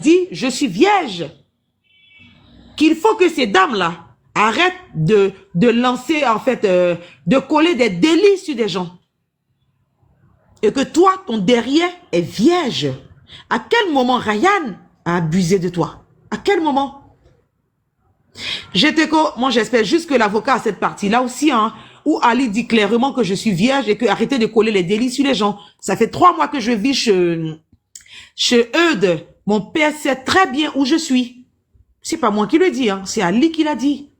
dit, je suis vierge. Qu'il faut que ces dames-là arrêtent de lancer, en fait, de coller des délits sur des gens. Et que toi, ton derrière est vierge. À quel moment Ryan a abusé de toi? À quel moment? Moi, j'espère juste que l'avocat a cette partie-là aussi, hein, où Ali dit clairement que je suis vierge et que arrêtez de coller les délits sur les gens. Ça fait 3 mois que je vis chez Eudes. Mon père sait très bien où je suis. C'est pas moi qui le dis, hein, c'est Ali qui l'a dit.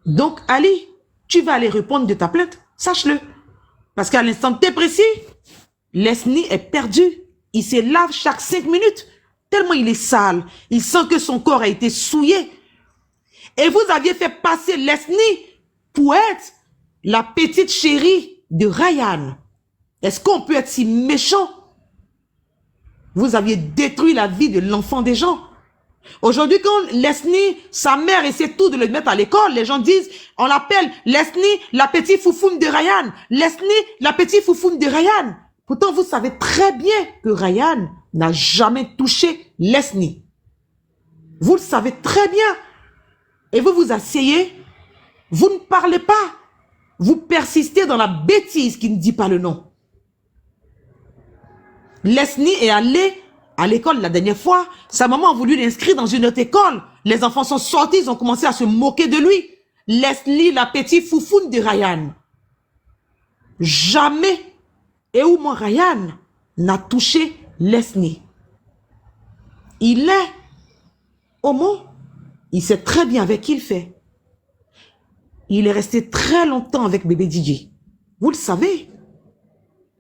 Donc, Ali, tu vas aller répondre de ta plainte. Sache-le. Parce qu'à l'instant T précis, Leslie est perdu. Il se lave chaque 5 minutes. Tellement il est sale. Il sent que son corps a été souillé. Et vous aviez fait passer Leslie pour être la petite chérie de Ryan. Est-ce qu'on peut être si méchant? Vous aviez détruit la vie de l'enfant des gens. Aujourd'hui, quand Leslie, sa mère essaie tout de le mettre à l'école, les gens disent, on l'appelle Leslie, la petite foufoune de Ryan. Leslie, la petite foufoune de Ryan. Pourtant, vous savez très bien que Ryan n'a jamais touché Leslie. Vous le savez très bien. Et vous vous asseyez, vous ne parlez pas. Vous persistez dans la bêtise qui ne dit pas le nom. Leslie est allée à l'école la dernière fois. Sa maman a voulu l'inscrire dans une autre école. Les enfants sont sortis, ils ont commencé à se moquer de lui. Leslie, la petite foufoune de Ryan. Jamais, et où mon Ryan n'a touché Leslie. Il est homo. Il sait très bien avec qui il fait. Il est resté très longtemps avec bébé DJ. Vous le savez?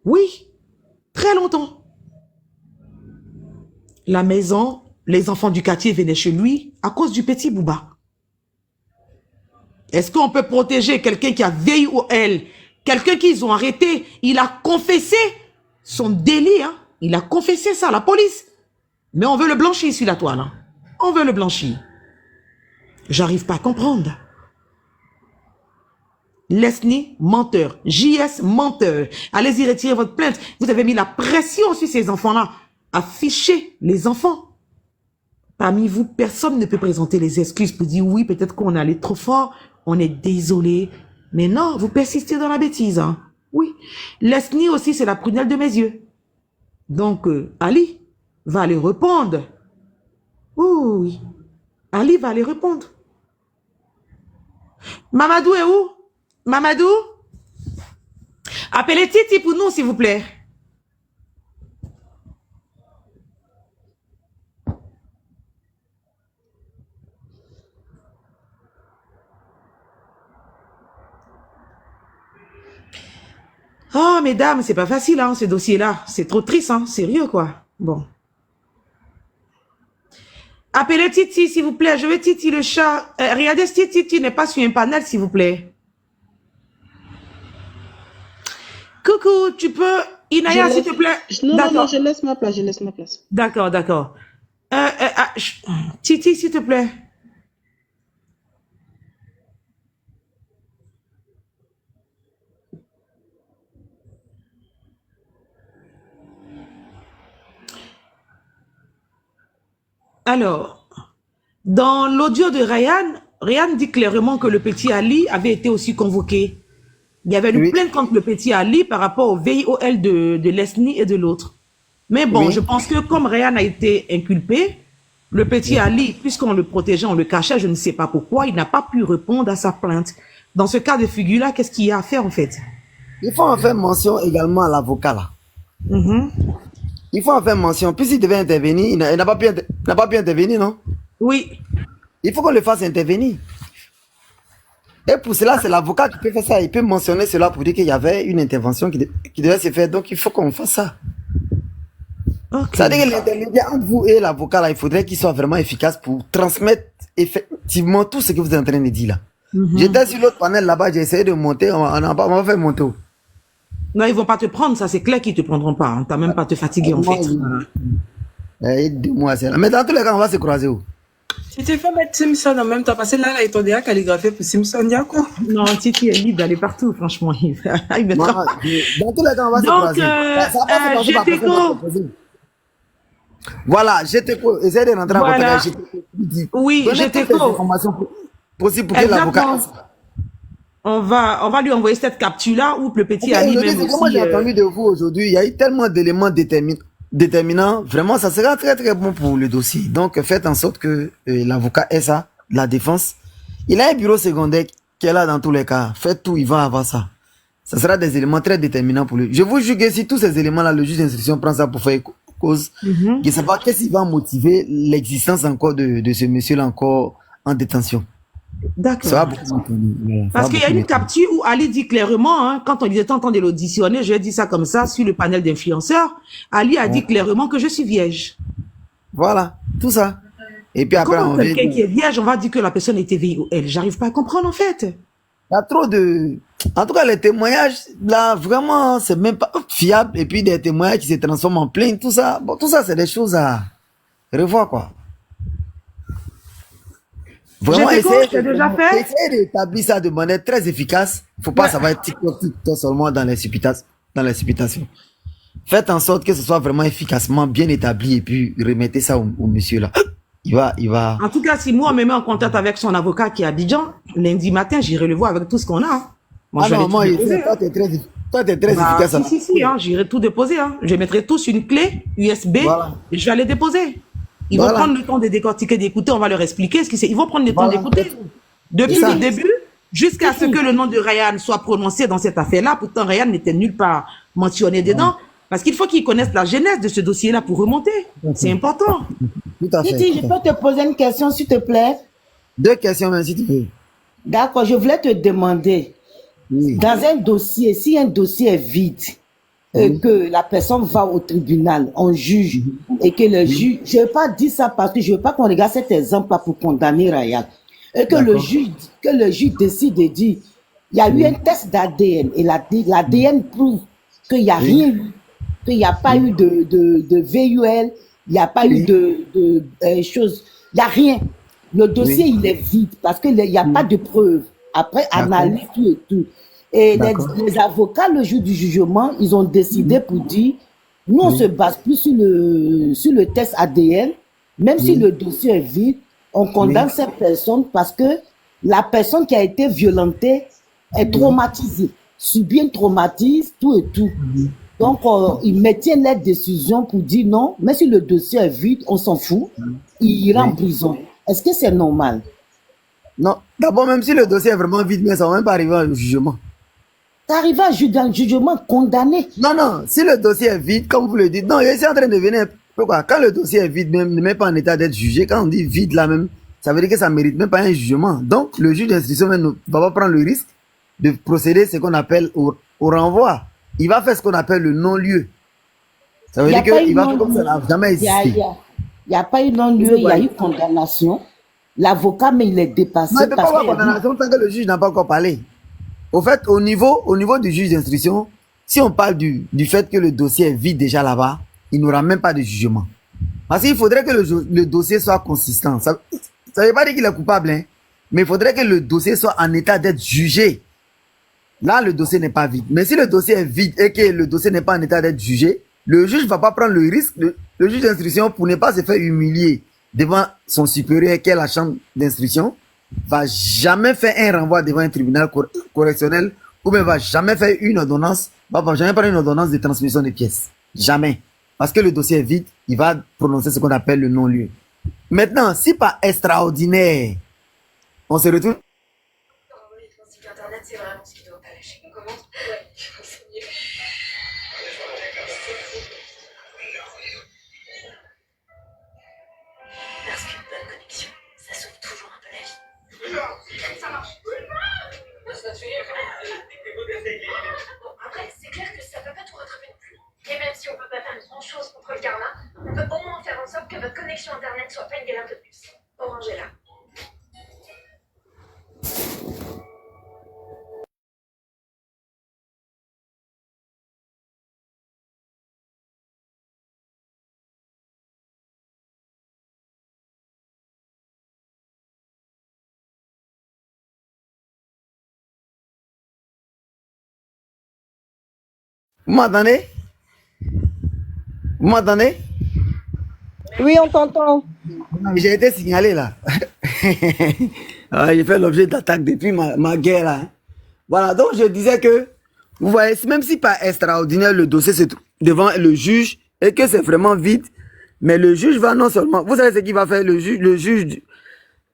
Oui, très longtemps. La maison, les enfants du quartier venaient chez lui à cause du petit Bouba. Est-ce qu'on peut protéger quelqu'un qui a VIOL, quelqu'un qu'ils ont arrêté? Il a confessé son délit, hein? Il a confessé ça à la police. Mais on veut le blanchir sur la toile, hein? On veut le blanchir. J'arrive pas à comprendre. Leslie, menteur. JS, menteur. Allez-y, retirez votre plainte. Vous avez mis la pression sur ces enfants-là. Affichez les enfants. Parmi vous, personne ne peut présenter les excuses pour dire oui, peut-être qu'on est allé trop fort, on est désolé. Mais non, vous persistez dans la bêtise. Hein? Oui. Leslie aussi, c'est la prunelle de mes yeux. Donc, Ali va aller répondre. Oui. Ali va aller répondre. Mamadou est où? Mamadou? Appelez Titi pour nous, s'il vous plaît. Oh, mesdames, c'est pas facile, hein, ce dossier-là. C'est trop triste, hein. Sérieux, quoi. Bon. Appelez Titi, s'il vous plaît. Je veux Titi, le chat. Regardez si Titi n'est pas sur un panel, s'il vous plaît. Coucou, tu peux... Inaya, s'il te plaît. Non, je laisse ma place, D'accord. Titi, s'il te plaît. Alors, dans l'audio de Ryan dit clairement que le petit Ali avait été aussi convoqué. Il y avait une plainte contre le petit Ali par rapport au VIOL de Leslie et de l'autre. Mais bon, je pense que comme Ryan a été inculpé, le petit Ali, puisqu'on le protégeait, on le cachait, je ne sais pas pourquoi, il n'a pas pu répondre à sa plainte. Dans ce cas de figure-là, qu'est-ce qu'il y a à faire en fait? Il faut en faire mention également à l'avocat là. Il faut en faire mention. Puisqu'il devait intervenir, il n'a pas pu intervenir, non? Oui. Il faut qu'on le fasse intervenir. Et pour cela, c'est l'avocat qui peut faire ça. Il peut mentionner cela pour dire qu'il y avait une intervention qui devait se faire. Donc, il faut qu'on fasse ça. Okay. Ça veut dire que l'intermédiaire entre vous et l'avocat, là, il faudrait qu'il soit vraiment efficace pour transmettre effectivement tout ce que vous êtes en train de dire là. J'étais sur l'autre panel là-bas, j'ai essayé de monter, on va faire monter. Non, ils vont pas te prendre, ça c'est clair qu'ils te prendront pas. Hein. T'as même pas à te fatiguer en fait. Aide-moi, mais dans tous les cas, on va se croiser où? Si tu fais mettre Simpson en même temps, parce que là, ils t'ont déjà calligraphié pour Simpson, il y a quoi? Non, Titi est libre d'aller partout, franchement. Dans tous les cas, on va se croiser. GTCO, Voilà, je t'écoute. Essaye de rentrer en contact Voilà. avec je t'écoute. Oui, je Donnez toutes les t'écoute. informations possibles pour que l'avocat. Exactement. On va lui envoyer cette capture-là où le petit Ok, Ali aujourd'hui, même c'est que moi j'ai aussi. entendu de vous aujourd'hui, il y a eu tellement d'éléments déterminants. Vraiment, ça sera très très bon pour le dossier. Donc, faites en sorte que l'avocat ait ça, la défense. Il a un bureau secondaire qui est là dans tous les cas. Faites tout, il va avoir ça. Ça sera des éléments très déterminants pour lui. Je vous jure que si tous ces éléments-là, le juge d'instruction prend ça pour faire cause, je ne sais pas qu'est-ce qui va motiver l'existence encore de ce monsieur-là encore en détention. Ça va D'accord. beaucoup m'étonner. Parce qu'il y a une capture où Ali dit clairement, hein, quand on était en train de l'auditionner, je dis ça comme ça, sur le panel d'influenceurs, Ali a dit clairement que je suis vierge. Voilà, tout ça. Et puis après, Comment on quelqu'un vient. qui est vierge, on va dire que la personne était VIOL? J'arrive pas à comprendre en fait. Il y a trop de... En tout cas, les témoignages, là, vraiment, c'est même pas fiable. Et puis, des témoignages qui se transforment en plainte, tout ça. Bon, tout ça, c'est des choses à revoir, quoi. Vraiment, Je t'écoute, j'ai déjà fait. essayez d'établir ça de manière très efficace. Faut pas, ça va être TikTok seulement dans les supputations. Faites en sorte que ce soit vraiment efficacement bien établi et puis remettez ça au monsieur là. Il va. En tout cas, si moi, on me met en contact avec son avocat qui est à Abidjan, lundi matin, j'irai le voir avec tout ce qu'on a. Hein. Moi, Ah je vais non, aller moi, tout déposer. toi, t'es très Bah, efficace. si, hein, j'irai tout déposer. Hein. Je mettrai tout sur une clé USB Voilà. et je vais aller déposer. Ils vont prendre le temps de décortiquer, d'écouter, on va leur expliquer ce qui c'est. Ils vont prendre le temps d'écouter. Depuis le début jusqu'à ce que le nom de Ryan soit prononcé dans cette affaire-là. Pourtant, Ryan n'était nulle part mentionné dedans. Parce qu'il faut qu'ils connaissent la genèse de ce dossier-là pour remonter. C'est important. Tout à fait. Titi, je peux te poser une question, s'il te plaît? 2 questions, même, si tu veux. D'accord, je voulais te demander, Oui. dans un dossier, si un dossier est vide, et que la personne va au tribunal, on juge, et que le juge, je ne veux pas dire ça parce que je ne veux pas qu'on regarde cet exemple-là pour condamner Ryan, et que le juge décide de dire, il y a eu un test d'ADN, et l'ADN prouve qu'il n'y a rien eu, qu'il n'y a pas eu de VUL, il n'y a pas eu de choses, il n'y a rien. Le dossier, il est vide parce qu'il n'y a pas de preuves. Après, analyse tout et tout. Et les avocats, le jour du jugement, ils ont décidé pour dire, nous, on se base plus sur le test ADN, même si le dossier est vide, on condamne cette personne parce que la personne qui a été violentée est traumatisée, subit un traumatisme, tout et tout. Donc, ils maintiennent leur décision pour dire non, mais si le dossier est vide, on s'en fout, il ira en prison. Est-ce que c'est normal? Non. D'abord, même si le dossier est vraiment vide, mais ça va même pas arriver au jugement. Ça arrive dans le jugement condamné. Non. Si le dossier est vide, comme vous le dites, non, je suis en train de venir. Pourquoi? Quand le dossier est vide, même, ne met pas en état d'être jugé. Quand on dit vide là même, ça veut dire que ça mérite même pas un jugement. Donc, le juge d'instruction ne va pas prendre le risque de procéder ce qu'on appelle au renvoi. Il va faire ce qu'on appelle le non-lieu. Ça veut dire qu'il va faire comme ça n'a jamais existé. Il n'y a pas eu non-lieu, il y a eu condamnation. L'avocat, mais il est dépassé. Non, il ne peut pas avoir condamnation tant que le juge n'a pas encore parlé. Au fait, au niveau du juge d'instruction, si on parle du fait que le dossier est vide déjà là-bas, il n'aura même pas de jugement. Parce qu'il faudrait que le dossier soit consistant. Ça ne veut pas dire qu'il est coupable, hein, mais il faudrait que le dossier soit en état d'être jugé. Là, le dossier n'est pas vide. Mais si le dossier est vide et que le dossier n'est pas en état d'être jugé, le juge ne va pas prendre le risque, le juge d'instruction, pour ne pas se faire humilier devant son supérieur qui est la chambre d'instruction, va jamais faire un renvoi devant un tribunal correctionnel ou bien va jamais faire une ordonnance, va jamais prendre une ordonnance de transmission de pièces. Jamais. Parce que le dossier est vide, il va prononcer ce qu'on appelle le non-lieu. Maintenant, si par extraordinaire, on se retrouve... Internet, c'est vraiment ce qui doit pas lâcher. Comment? Ouais, c'est mieux. Parce qu'une bonne connexion, ça sauve toujours un peu la vie. Ça marche. Après, c'est clair que ça peut pas tout rattraper non plus. Et même si on peut pas faire grand chose contre le karma, on peut au moins faire en sorte que votre connexion internet soit pas une galère de plus. Orange est là. Vous m'entendez? Vous m'entendez? Oui, on t'entend. J'ai été signalé là. J'ai fait l'objet d'attaque depuis ma guerre là. Voilà, donc je disais que, vous voyez, même si pas extraordinaire, le dossier se trouve devant le juge et que c'est vraiment vite, mais le juge va non seulement, vous savez ce qu'il va faire, le juge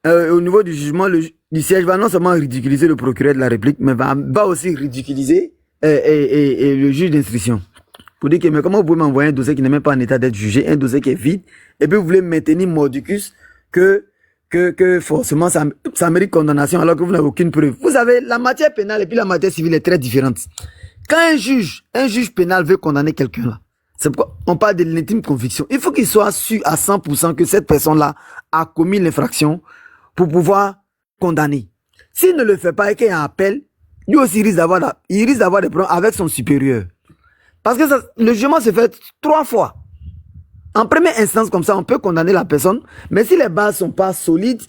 au niveau du jugement du siège va non seulement ridiculiser le procureur de la République, mais va aussi ridiculiser et le juge d'instruction. Pour dire que, mais comment vous pouvez m'envoyer un dossier qui n'est même pas en état d'être jugé, un dossier qui est vide, et puis vous voulez maintenir mordicus que forcément ça mérite condamnation alors que vous n'avez aucune preuve. Vous savez, la matière pénale et puis la matière civile est très différente. Quand un juge pénal veut condamner quelqu'un là, c'est pourquoi on parle de l'intime conviction. Il faut qu'il soit sûr à 100% que cette personne-là a commis l'infraction pour pouvoir condamner. S'il ne le fait pas et qu'il y a un appel, lui aussi il risque d'avoir des problèmes avec son supérieur. Parce que le jugement se fait 3 fois. En première instance, comme ça, on peut condamner la personne, mais si les bases sont pas solides,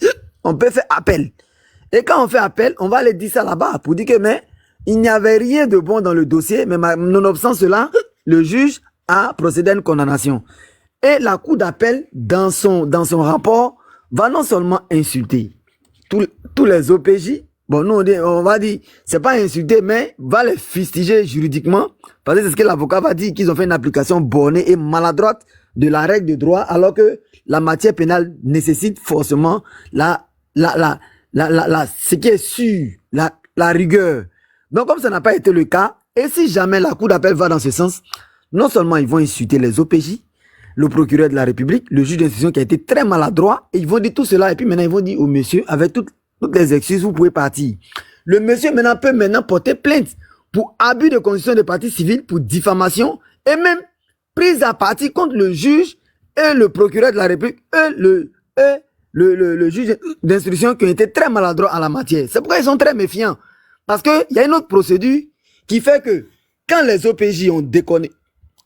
on peut faire appel. Et quand on fait appel, on va aller dire ça là-bas pour dire que mais il n'y avait rien de bon dans le dossier, mais nonobstant cela, le juge a procédé à une condamnation. Et la cour d'appel, dans son rapport, va non seulement insulter tous les OPJ, bon, nous, on va dire, c'est pas insulter, mais va les fustiger juridiquement, parce que c'est ce que l'avocat va dire, qu'ils ont fait une application bornée et maladroite de la règle de droit, alors que la matière pénale nécessite forcément ce qui est sûr, la rigueur. Donc, comme ça n'a pas été le cas, et si jamais la cour d'appel va dans ce sens, non seulement ils vont insulter les OPJ, le procureur de la République, le juge d'instruction qui a été très maladroit, et ils vont dire tout cela, et puis maintenant ils vont dire au monsieur, avec toutes les excuses, vous pouvez partir. Le monsieur maintenant peut porter plainte pour abus de conditions de partie civile, pour diffamation, et même prise à partie contre le juge et le procureur de la République et le juge d'instruction qui ont été très maladroits en la matière. C'est pourquoi ils sont très méfiants. Parce qu'il y a une autre procédure qui fait que quand les OPJ ont déconné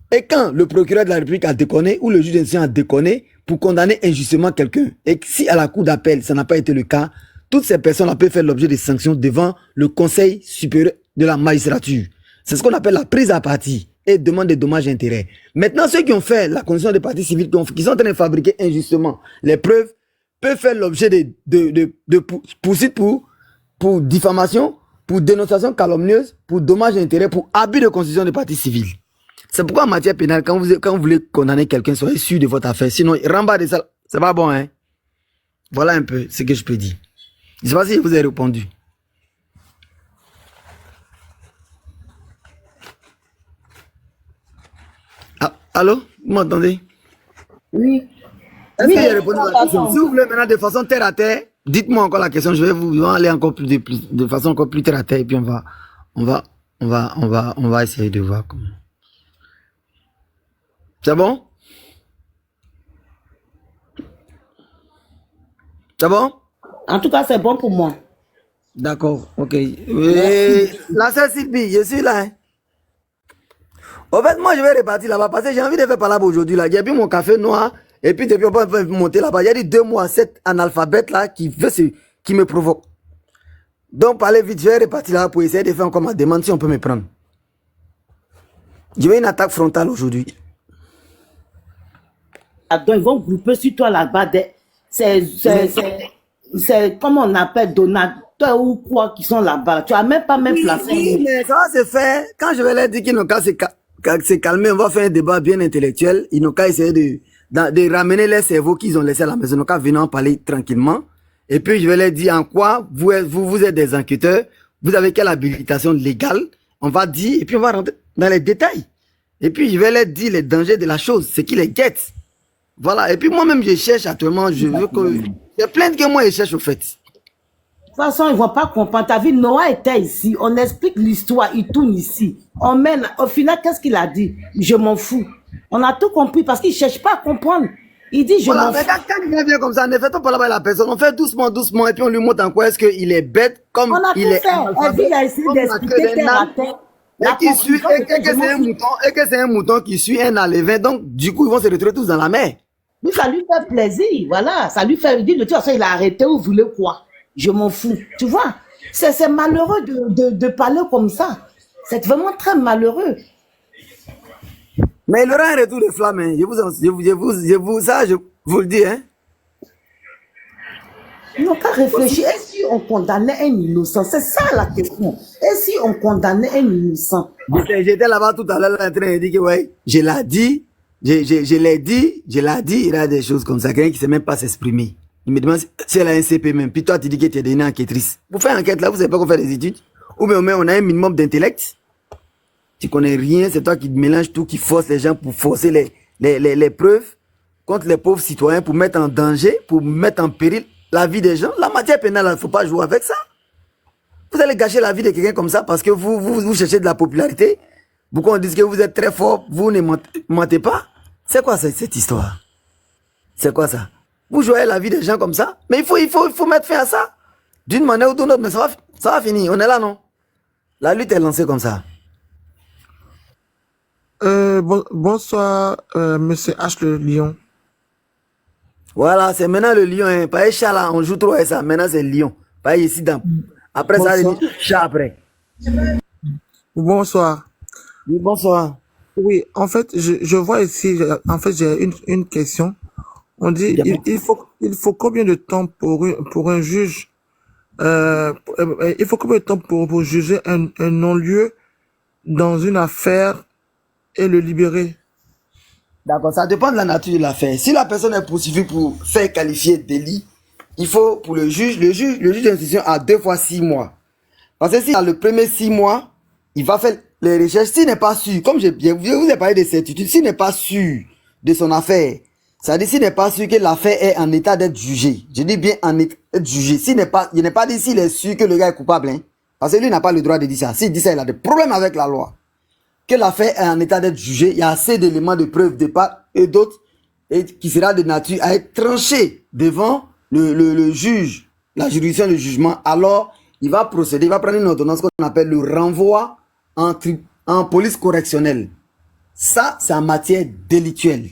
et quand le procureur de la République a déconné ou le juge d'instruction a déconné pour condamner injustement quelqu'un et si à la cour d'appel ça n'a pas été le cas, toutes ces personnes peuvent faire l'objet de sanctions devant le Conseil supérieur de la magistrature. C'est ce qu'on appelle la prise à partie et demande des dommages et intérêts. Maintenant, ceux qui ont fait la condition de partie civile, qui sont en train de fabriquer injustement les preuves, peuvent faire l'objet de poursuites pour diffamation, pour dénonciation calomnieuse, pour dommages et intérêts, pour abus de constitution de partie civile. C'est pourquoi en matière pénale, quand vous voulez condamner quelqu'un, soyez sûr de votre affaire. Sinon, rembarre de ça, c'est pas bon, hein. Voilà un peu ce que je peux dire. Je ne sais pas si je vous ai répondu. Ah, allô? Vous m'entendez? Oui. Est-ce que j'ai répondu à la question? Si vous voulez maintenant de façon terre à terre, dites-moi encore la question. Je vais vous aller encore de façon encore plus terre à terre et puis on va essayer de voir comment. C'est bon? C'est bon? En tout cas, c'est bon pour moi. D'accord, ok. La sœur Sylvie, je suis là. Hein. En fait, moi, je vais repartir là-bas parce que j'ai envie de faire palabre aujourd'hui. J'ai bu mon café noir et puis depuis on peut monter là-bas. Il y a dit 2 mois, cet analphabète là qui me provoque. Donc, parlez vite, je vais repartir là pour essayer de faire encore ma demande si on peut me prendre. Je vais une attaque frontale aujourd'hui. Donc, ils vont grouper sur toi là-bas. C'est comment on appelle donateurs ou quoi qui sont là-bas. Tu as même pas placé. Oui, mais ça va se faire. Quand je vais leur dire qu'ils n'ont qu'à se calmer, on va faire un débat bien intellectuel. Ils n'ont qu'à essayer de ramener les cerveaux qu'ils ont laissés à la maison. Ils n'ont qu'à venir en parler tranquillement. Et puis, je vais leur dire en quoi vous êtes des enquêteurs. Vous avez quelle habilitation légale? On va dire, et puis on va rentrer dans les détails. Et puis, je vais leur dire les dangers de la chose, ce qui les guette. Voilà. Et puis, moi-même, je cherche actuellement, je veux que... Il y a plein que moi, je cherche au fait. De toute façon, ils ne vont pas comprendre. Ta vie, Noah était ici. On explique l'histoire. Il tourne ici. On mène. Au final, qu'est-ce qu'il a dit? Je m'en fous. On a tout compris parce qu'il ne cherche pas à comprendre. Il dit, je m'en fous. Quand il vient comme ça, ne fait pas là-bas la personne. On fait doucement, doucement. Et puis, on lui montre en quoi est-ce qu'il est bête. Comme on a il est. Il a essayé d'expliquer terre à terre. Et que c'est un mouton qui suit un alevin. Donc, du coup, ils vont se retrouver tous dans la mer. Oui, ça lui fait plaisir, voilà. Ça lui fait dire, de toute façon, il a arrêté ou voulait quoi? Je m'en fous. Tu vois? C'est malheureux de parler comme ça. C'est vraiment très malheureux. Mais il aura un retour de flamme. Hein. Vous le dites, hein? Non, qu'à réfléchir. Et si on condamnait un innocent? C'est ça la question. Et si on condamnait un innocent? J'étais là-bas tout à l'heure en train de dire que, ouais, je l'ai dit, je l'ai dit, il y a des choses comme ça. Quelqu'un qui ne sait même pas s'exprimer. Il me demande si elle a un CP même. Puis toi, tu dis que tu es une enquêtrice. Pour faire enquête là, vous savez pas qu'on fait des études? Ou bien on a un minimum d'intellect. Tu connais rien, c'est toi qui mélanges tout, qui force les gens pour forcer les preuves contre les pauvres citoyens, pour mettre en danger, pour mettre en péril la vie des gens. La matière pénale, il ne faut pas jouer avec ça. Vous allez gâcher la vie de quelqu'un comme ça parce que vous cherchez de la popularité. Beaucoup on dit que vous êtes très fort, vous ne mentez pas. C'est quoi cette histoire? C'est quoi ça? Vous jouez la vie des gens comme ça? Mais il faut mettre fin à ça. D'une manière ou d'une autre, mais ça va finir. On est là, non? La lutte est lancée comme ça. Bonsoir, Monsieur H. le Lion. Voilà, c'est maintenant le lion. Hein. Pas un chat là, on joue trop à ça. Maintenant c'est le lion. Pas ici dans. Après ça, Bonsoir. c'est chat après. Bonsoir. Oui, bonsoir. Oui, en fait, je vois ici, en fait, j'ai une question. On dit, il faut combien de temps pour un juge, il faut combien de temps pour juger un non-lieu dans une affaire et le libérer? D'accord, ça dépend de la nature de l'affaire. Si la personne est poursuivie pour faire qualifier de délit, il faut pour le juge d'instruction a 2 fois 6 mois. Parce que si dans le premier 6 mois, il va faire les recherches. S'il n'est pas sûr, comme je vous ai parlé de certitude, s'il n'est pas sûr de son affaire, ça veut dire s'il n'est pas sûr que l'affaire est en état d'être jugée. Je dis bien en état d'être jugée. Il n'est pas dit s'il est sûr que le gars est coupable. Hein. Parce que lui n'a pas le droit de dire ça. S'il dit ça, il a des problèmes avec la loi. Que l'affaire est en état d'être jugée, il y a assez d'éléments de preuve de part et d'autres et qui sera de nature à être tranché devant le juge, la juridiction de jugement. Alors, il va procéder, il va prendre une ordonnance qu'on appelle le renvoi en police correctionnelle. Ça, c'est en matière délictuelle.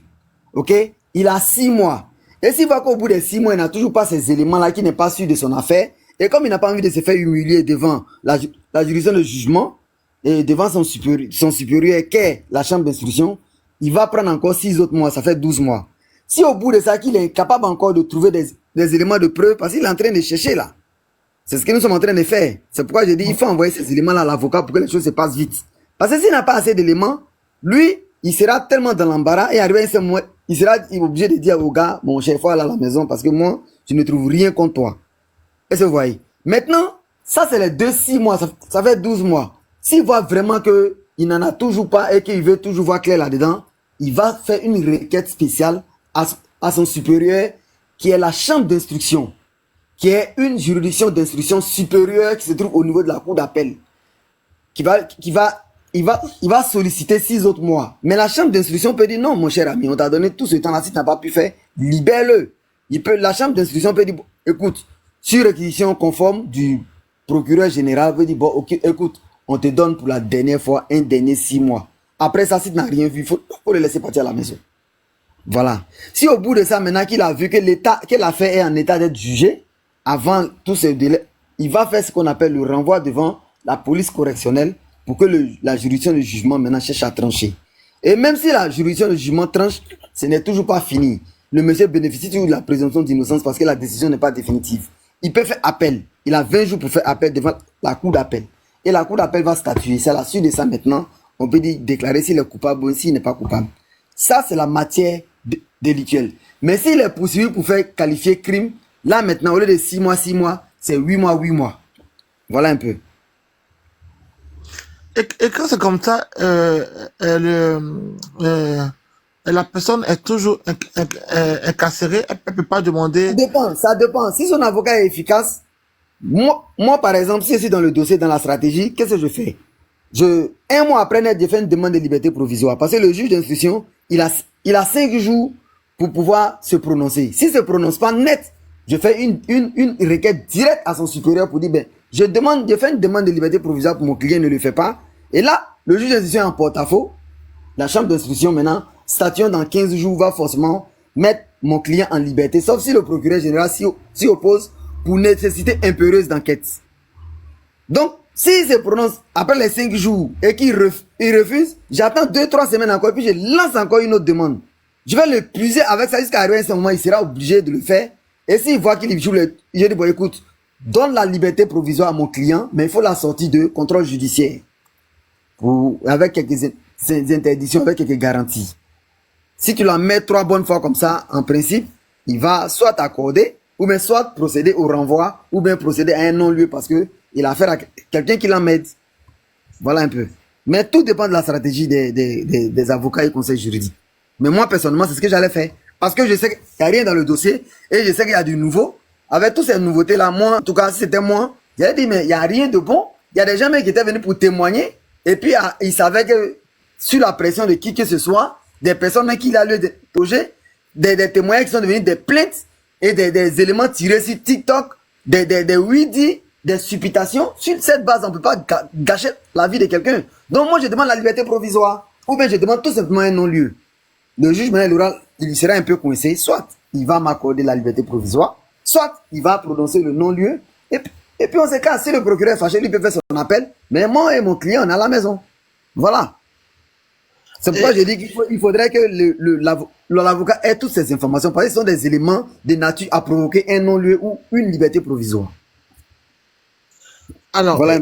Ok? Il a 6 mois. Et s'il voit qu'au bout des 6 mois, il n'a toujours pas ces éléments-là, qu'il n'est pas sûr de son affaire, et comme il n'a pas envie de se faire humilier devant la juridiction de jugement, et devant son supérieur qu'est la chambre d'instruction, il va prendre encore 6 autres mois, ça fait 12 mois. Si au bout de ça, qu'il est capable encore de trouver des éléments de preuve, parce qu'il est en train de chercher là. C'est ce que nous sommes en train de faire. C'est pourquoi je dis il faut envoyer ces éléments-là à l'avocat pour que les choses se passent vite. Parce que s'il n'a pas assez d'éléments, lui, il sera tellement dans l'embarras et arrivé à ce moment, il sera obligé de dire au gars, mon chef, il faut aller à la maison parce que moi, je ne trouve rien contre toi. Est-ce que vous voyez? Maintenant, ça c'est les 6 mois, ça fait 12 mois. S'il voit vraiment qu'il n'en a toujours pas et qu'il veut toujours voir clair là-dedans, il va faire une requête spéciale à son supérieur qui est la chambre d'instruction, qui est une juridiction d'instruction supérieure qui se trouve au niveau de la cour d'appel, il va solliciter 6 autres mois. Mais la chambre d'instruction peut dire non, mon cher ami, on t'a donné tout ce temps-là, si tu n'as pas pu faire, libère-le. La chambre d'instruction peut dire, écoute, sur réquisition conforme du procureur général, veut dire, bon, ok, écoute, on te donne pour la dernière fois un dernier 6 mois. Après ça, si tu n'as rien vu, il faut le laisser partir à la maison. Voilà. Si au bout de ça, maintenant qu'il a vu que l'affaire est en état d'être jugée, avant tout ce délai, il va faire ce qu'on appelle le renvoi devant la police correctionnelle pour que la juridiction de jugement maintenant cherche à trancher. Et même si la juridiction de jugement tranche, ce n'est toujours pas fini. Le monsieur bénéficie toujours de la présomption d'innocence parce que la décision n'est pas définitive. Il peut faire appel. Il a 20 jours pour faire appel devant la cour d'appel. Et la cour d'appel va statuer. C'est à la suite de ça maintenant, on peut déclarer s'il est coupable ou s'il n'est pas coupable. Ça, c'est la matière délictuelle. Mais s'il est poursuivi pour faire qualifier crime, là maintenant, au lieu de 6 mois, c'est 8 mois. Voilà un peu. Et quand c'est comme ça, la personne est toujours incarcérée, elle ne peut pas demander. Ça dépend. Si son avocat est efficace, moi par exemple, si je suis dans le dossier, dans la stratégie, qu'est-ce que je fais? Un mois après net, je fais une demande de liberté provisoire. Parce que le juge d'instruction, il a 5 jours pour pouvoir se prononcer. S'il ne se prononce pas net, je fais une requête directe à son supérieur pour dire, ben, je fais une demande de liberté provisoire pour mon client, ne le fait pas. Et là, le juge d'instruction est en porte-à-faux. La chambre d'instruction maintenant, statuant dans 15 jours, va forcément mettre mon client en liberté, sauf si le procureur général s'y oppose pour nécessité impérieuse d'enquête. Donc, s'il se prononce après les 5 jours et qu'il refuse, j'attends 2-3 semaines encore, puis je lance encore une autre demande. Je vais le puiser avec ça jusqu'à arriver à un moment, il sera obligé de le faire. Et s'il voit qu'il joue le... Je dis, bon, écoute, donne la liberté provisoire à mon client, mais il faut la sortie de contrôle judiciaire. Avec quelques interdictions, avec quelques garanties. Si tu la mets 3 bonnes fois comme ça, en principe, il va soit t'accorder, ou bien soit procéder au renvoi, ou bien procéder à un non-lieu parce que il a affaire à quelqu'un qui l'emmène. Voilà un peu. Mais tout dépend de la stratégie des avocats et conseils juridiques. Mais moi, personnellement, c'est ce que j'allais faire. Parce que je sais qu'il n'y a rien dans le dossier et je sais qu'il y a du nouveau. Avec toutes ces nouveautés-là, moi, en tout cas, si c'était moi, j'allais dire, mais il n'y a rien de bon. Il y a des gens qui étaient venus pour témoigner et puis ils savaient que sur la pression de qui que ce soit, des personnes qui allaient déposer, des témoignages qui sont devenus des plaintes et des éléments tirés sur TikTok, des oui-dits, des supputations. Sur cette base, on ne peut pas gâcher la vie de quelqu'un. Donc moi, je demande la liberté provisoire ou bien je demande tout simplement un non-lieu. Le juge, maintenant, il sera un peu coincé. Soit il va m'accorder la liberté provisoire, soit il va prononcer le non-lieu. Et puis on se casse. Si le procureur est fâché, lui peut faire son appel. Mais moi et mon client, on est à la maison. Voilà. C'est pourquoi je dis qu'il faudrait que l'avocat ait toutes ces informations. Parce que ce sont des éléments de nature à provoquer un non-lieu ou une liberté provisoire. Alors, voilà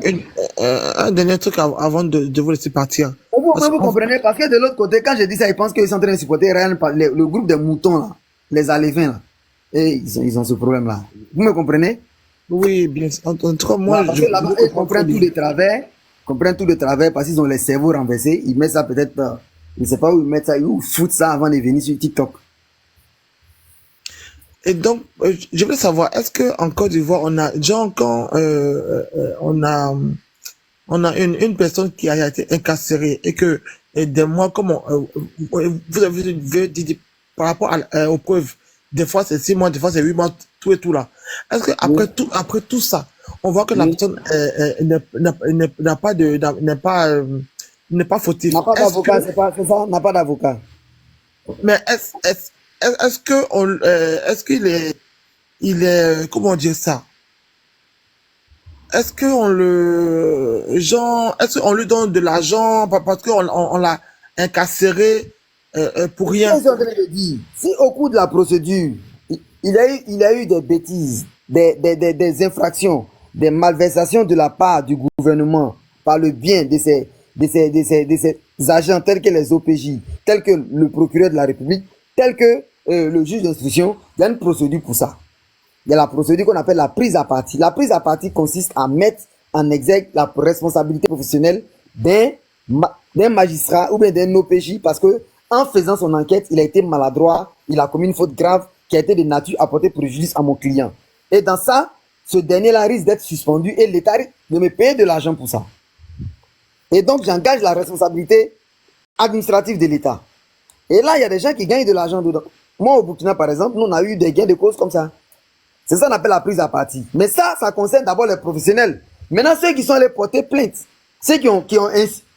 un dernier truc avant de vous laisser partir. Vous comprenez, parce que de l'autre côté, quand je dis ça, ils pensent qu'ils sont en train de supporter le groupe des moutons, là, les alévins, là. Et ils ont ce problème-là. Vous me comprenez? Oui, bien sûr. En tout cas, moi, ils comprennent tout de travers, parce qu'ils ont les cerveaux renversés. Ils mettent ça peut-être, je ne sais pas où ils mettent ça, ils foutent ça avant de venir sur TikTok. Et donc, je voulais savoir, est-ce que en Côte d'Ivoire, on a une personne qui a été incarcérée et que des mois, comme vous avez dit par rapport aux preuves, des fois c'est 6 mois, des fois c'est 8 mois, tout et tout là. Est-ce que après tout ça, on voit que la personne n'est pas fautive. N'a pas d'avocat, c'est ça, n'a pas d'avocat. Mais est-ce qu'il est, comment dire ça? Est-ce qu'on lui donne de l'argent parce qu'on l'a incarcéré pour rien? Si au cours de la procédure, il a eu des bêtises, des infractions, des malversations de la part du gouvernement par le bien de ces agents tels que les OPJ, tels que le procureur de la République, tels que le juge d'instruction, il y a une procédure pour ça. Il y a la procédure qu'on appelle la prise à partie. La prise à partie consiste à mettre en exergue la responsabilité professionnelle d'un magistrat ou bien d'un OPJ parce que en faisant son enquête, il a été maladroit, il a commis une faute grave qui a été de nature à porter préjudice à mon client. Et dans ça, ce dernier-là risque d'être suspendu et l'État risque de me payer de l'argent pour ça. Et donc, j'engage la responsabilité administrative de l'État. Et là, il y a des gens qui gagnent de l'argent dedans. Moi, au Burkina, par exemple, nous, on a eu des gains de cause comme ça. C'est ça qu'on appelle la prise à partie. Mais ça concerne d'abord les professionnels. Maintenant, ceux qui sont allés porter plainte, ceux qui ont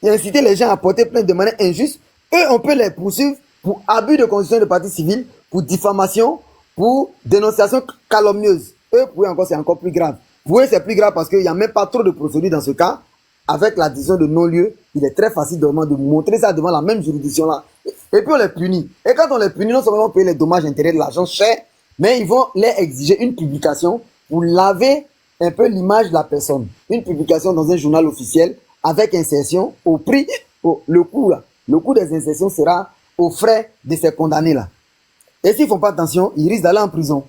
incité les gens à porter plainte de manière injuste, eux, on peut les poursuivre pour abus de constitution de partie civile, pour diffamation, pour dénonciation calomnieuse. Eux, pour eux encore, c'est encore plus grave. Pour eux, c'est plus grave parce qu'il n'y a même pas trop de procédures dans ce cas. Avec la décision de non-lieu, il est très facile de montrer ça devant la même juridiction-là. Et puis on les punit. Et quand on les punit, non seulement on paye les dommages intérêts de l'argent cher, mais ils vont leur exiger une publication pour laver un peu l'image de la personne. Une publication dans un journal officiel avec insertion au prix, le coût des insertions sera aux frais de ces condamnés-là. Et s'ils ne font pas attention, ils risquent d'aller en prison.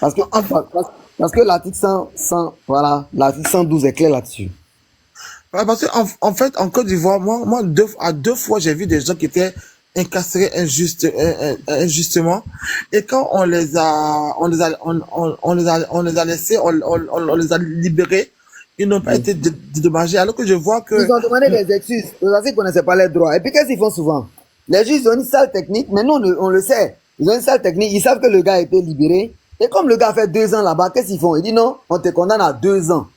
Parce que l'article 112 est clair là-dessus. Parce qu'en fait, en Côte d'Ivoire, moi, deux fois, j'ai vu des gens qui étaient incarcérés injustement. Et quand on les a laissés, on les a libérés, ils n'ont pas été dédommagés. Alors que je vois que... Ils ont demandé des excuses. Parce qu'ils ne connaissaient pas leurs droits. Et puis qu'est-ce qu'ils font souvent? Les juges ont une salle technique, mais nous, on le sait. Ils ont une salle technique, ils savent que le gars a été libéré. Et comme le gars fait 2 ans là-bas, qu'est-ce qu'ils font? Ils disent non, on te condamne à 2 ans.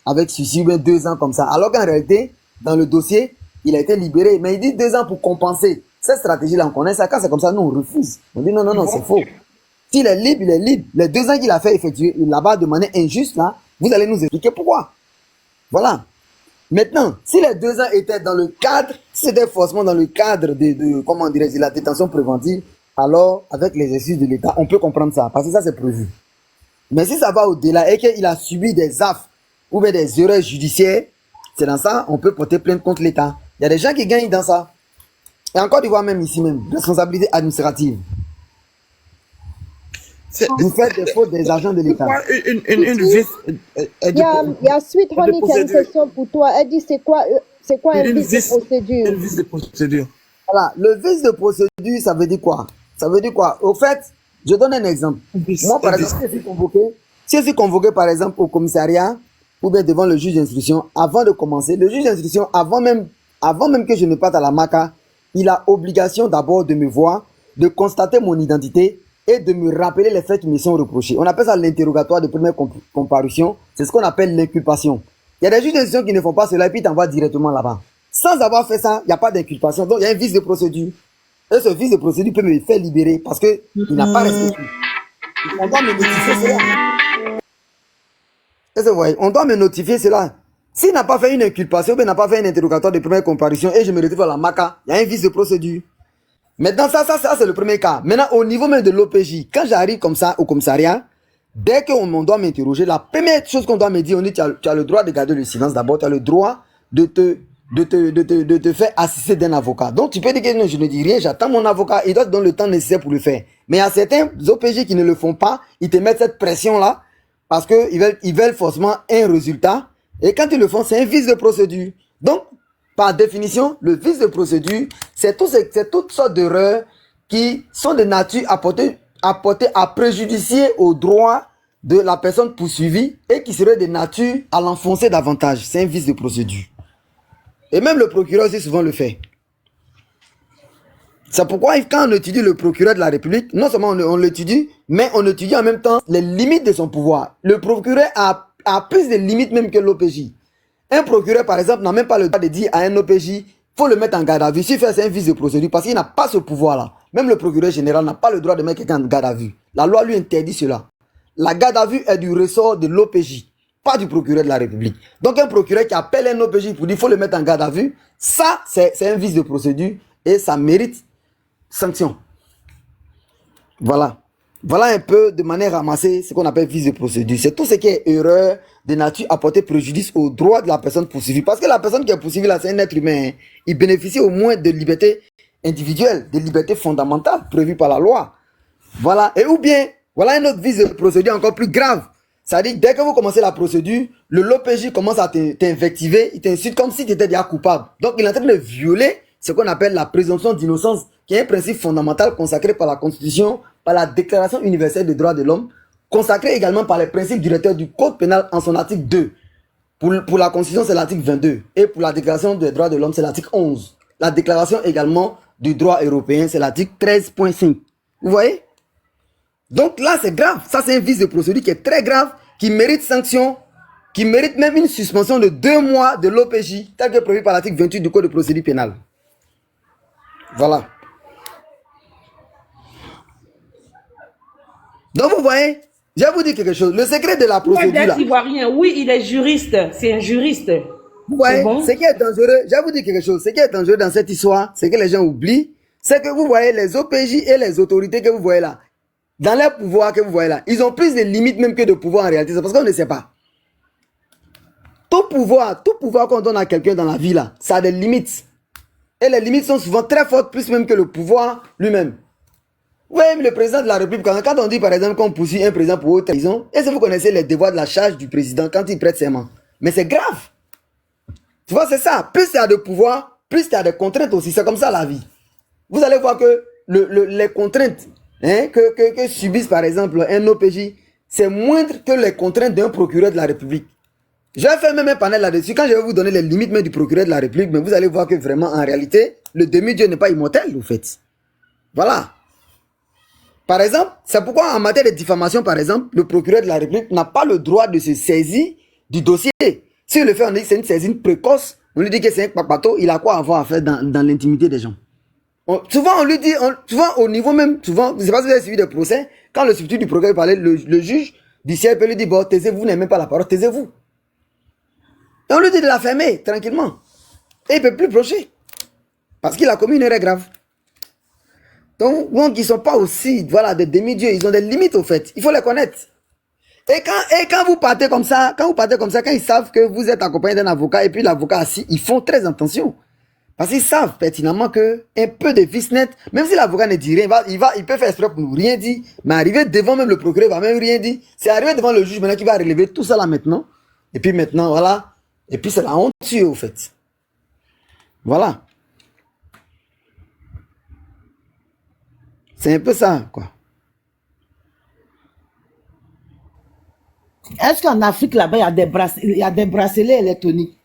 Avec suicide, 2 ans comme ça. Alors qu'en réalité, dans le dossier, il a été libéré. Mais il dit 2 ans pour compenser. Cette stratégie-là, on connaît ça. Quand c'est comme ça, nous, on refuse. On dit non, c'est faux. S'il est libre, il est libre. Les 2 ans qu'il a fait effectuer là-bas de manière injuste, là, vous allez nous expliquer pourquoi. Voilà. Maintenant, si les 2 ans étaient dans le cadre, si c'était forcément dans le cadre comment dirais-je, la détention préventive, alors, avec l'exercice de l'État, on peut comprendre ça, parce que ça, c'est prévu. Mais si ça va au-delà et qu'il a subi des affres ou bien des erreurs judiciaires, c'est dans ça, on peut porter plainte contre l'État. Il y a des gens qui gagnent dans ça. Et encore, tu vois, même ici même, responsabilité administrative. Vous faites des fautes des agents de l'État. Pourquoi une vice Il y a Sweet Honey qui a une question pour toi. Elle dit c'est quoi un vice de procédure? Une vice de procédure. Voilà, le vice de procédure, ça veut dire quoi? Ça veut dire quoi? Au fait, je donne un exemple. Moi, par exemple, si je suis convoqué, par exemple, au commissariat ou bien devant le juge d'instruction, avant de commencer, le juge d'instruction, avant même que je ne parte à la MACA, il a obligation d'abord de me voir, de constater mon identité et de me rappeler les faits qui me sont reprochés. On appelle ça l'interrogatoire de première comparution. C'est ce qu'on appelle l'inculpation. Il y a des juges d'instruction qui ne font pas cela et puis t'envoient directement là-bas. Sans avoir fait ça, il n'y a pas d'inculpation. Donc, il y a un vice de procédure. Et ce vice de procédure peut me faire libérer parce qu'il n'a pas respecté. On doit me notifier cela. Et vous voyez, on doit me notifier cela. S'il n'a pas fait une inculpation, il n'a pas fait un interrogatoire de première comparution et je me retrouve à la MACA, il y a un vice de procédure. Maintenant, ça c'est le premier cas. Maintenant, au niveau même de l'OPJ, quand j'arrive comme ça au commissariat, dès qu'on doit m'interroger, la première chose qu'on doit me dire, on dit tu as le droit de garder le silence d'abord, tu as le droit de te faire assister d'un avocat. Donc, tu peux dire que non, je ne dis rien, j'attends mon avocat, il doit te donner le temps nécessaire pour le faire. Mais il y a certains OPJ qui ne le font pas, ils te mettent cette pression-là, parce qu'ils veulent forcément un résultat. Et quand ils le font, c'est un vice de procédure. Donc, par définition, le vice de procédure, c'est toutes sortes d'erreurs qui sont de nature à porter à préjudicier aux droits de la personne poursuivie et qui seraient de nature à l'enfoncer davantage. C'est un vice de procédure. Et même le procureur aussi souvent le fait. C'est pourquoi quand on étudie le procureur de la République, non seulement on l'étudie, mais on étudie en même temps les limites de son pouvoir. Le procureur a plus de limites même que l'OPJ. Un procureur, par exemple, n'a même pas le droit de dire à un OPJ, faut le mettre en garde à vue. Si fait, c'est un vice de procédure parce qu'il n'a pas ce pouvoir-là. Même le procureur général n'a pas le droit de mettre quelqu'un en garde à vue. La loi lui interdit cela. La garde à vue est du ressort de l'OPJ, pas du procureur de la République. Donc un procureur qui appelle un OPJ pour dire faut le mettre en garde à vue, ça, c'est un vice de procédure et ça mérite sanction. Voilà. Voilà un peu de manière ramassée ce qu'on appelle vice de procédure. C'est tout ce qui est erreur de nature à porter préjudice aux droits de la personne poursuivie. Parce que la personne qui est poursuivie là, c'est un être humain. Hein. Il bénéficie au moins de libertés individuelles, de libertés fondamentales prévues par la loi. Voilà. Et ou bien, voilà un autre vice de procédure encore plus grave. C'est-à-dire, dès que vous commencez la procédure, l'OPJ commence à t'invectiver, il t'insulte comme si tu étais déjà coupable. Donc, il est en train de violer ce qu'on appelle la présomption d'innocence, qui est un principe fondamental consacré par la Constitution, par la Déclaration universelle des droits de l'homme, consacré également par les principes directeurs du Code pénal en son article 2. Pour la Constitution, c'est l'article 22. Et pour la Déclaration des droits de l'homme, c'est l'article 11. La Déclaration également du droit européen, c'est l'article 13.5. Vous voyez? Donc là, c'est grave. Ça, c'est un vice de procédure qui est très grave, qui mérite sanction, qui mérite même une suspension de 2 mois de l'OPJ, tel que prévu par l'article 28 du Code de procédure pénale. Voilà. Donc vous voyez, je vais vous dire quelque chose. Le secret de la procédure là. Ivoirien, oui, il est juriste. C'est un juriste. Vous voyez, bon? ce qui est dangereux, je vais vous dire quelque chose. Ce qui est dangereux dans cette histoire, c'est que les gens oublient, c'est que vous voyez les OPJ et les autorités que vous voyez là, dans leur pouvoir que vous voyez là, ils ont plus de limites même que de pouvoir en réalité. C'est parce qu'on ne sait pas. Tout pouvoir qu'on donne à quelqu'un dans la vie là, ça a des limites. Et les limites sont souvent très fortes, plus même que le pouvoir lui-même. Vous voyez, le président de la République, quand on dit par exemple qu'on poursuit un président pour haute trahison, est-ce que vous connaissez les devoirs de la charge du président quand il prête serment? Mais c'est grave. Tu vois, c'est ça. Plus il y a de pouvoir, plus il y a des contraintes aussi. C'est comme ça la vie. Vous allez voir que les contraintes que subissent par exemple un OPJ, c'est moindre que les contraintes d'un procureur de la République. Je vais faire même un panel là-dessus. Quand je vais vous donner les limites même du procureur de la République, mais vous allez voir que vraiment, en réalité, le demi-dieu n'est pas immortel, au fait. Voilà. Par exemple, c'est pourquoi en matière de diffamation, par exemple, le procureur de la République n'a pas le droit de se saisir du dossier. S'il le fait, on dit que c'est une saisine précoce. On lui dit que c'est un papato, il a quoi avoir à faire dans l'intimité des gens. Souvent, on lui dit, souvent au niveau même, souvent, je ne sais pas si vous avez suivi des procès, quand le substitut du procureur parlait, le juge du ciel peut lui dire, bon, taisez-vous, vous n'aimez pas la parole, taisez-vous. Et on lui dit de la fermer tranquillement. Et il ne peut plus brocher. Parce qu'il a commis une erreur grave. Donc ils ne sont pas aussi, voilà, des demi-dieux. Ils ont des limites, au fait. Il faut les connaître. Et quand vous partez comme ça, quand ils savent que vous êtes accompagné d'un avocat et puis l'avocat assis, ils font très attention. Parce qu'ils savent pertinemment que un peu de vice net, même si l'avocat ne dit rien, il peut faire exprès pour nous rien dire, mais arriver devant même le procureur, il va même rien dire. C'est arrivé devant le juge maintenant qui va relever tout ça là maintenant. Et puis maintenant, voilà. Et puis c'est la honte, au fait. Voilà. C'est un peu ça, quoi. Est-ce qu'en Afrique, là-bas, il y a des bracelets électroniques?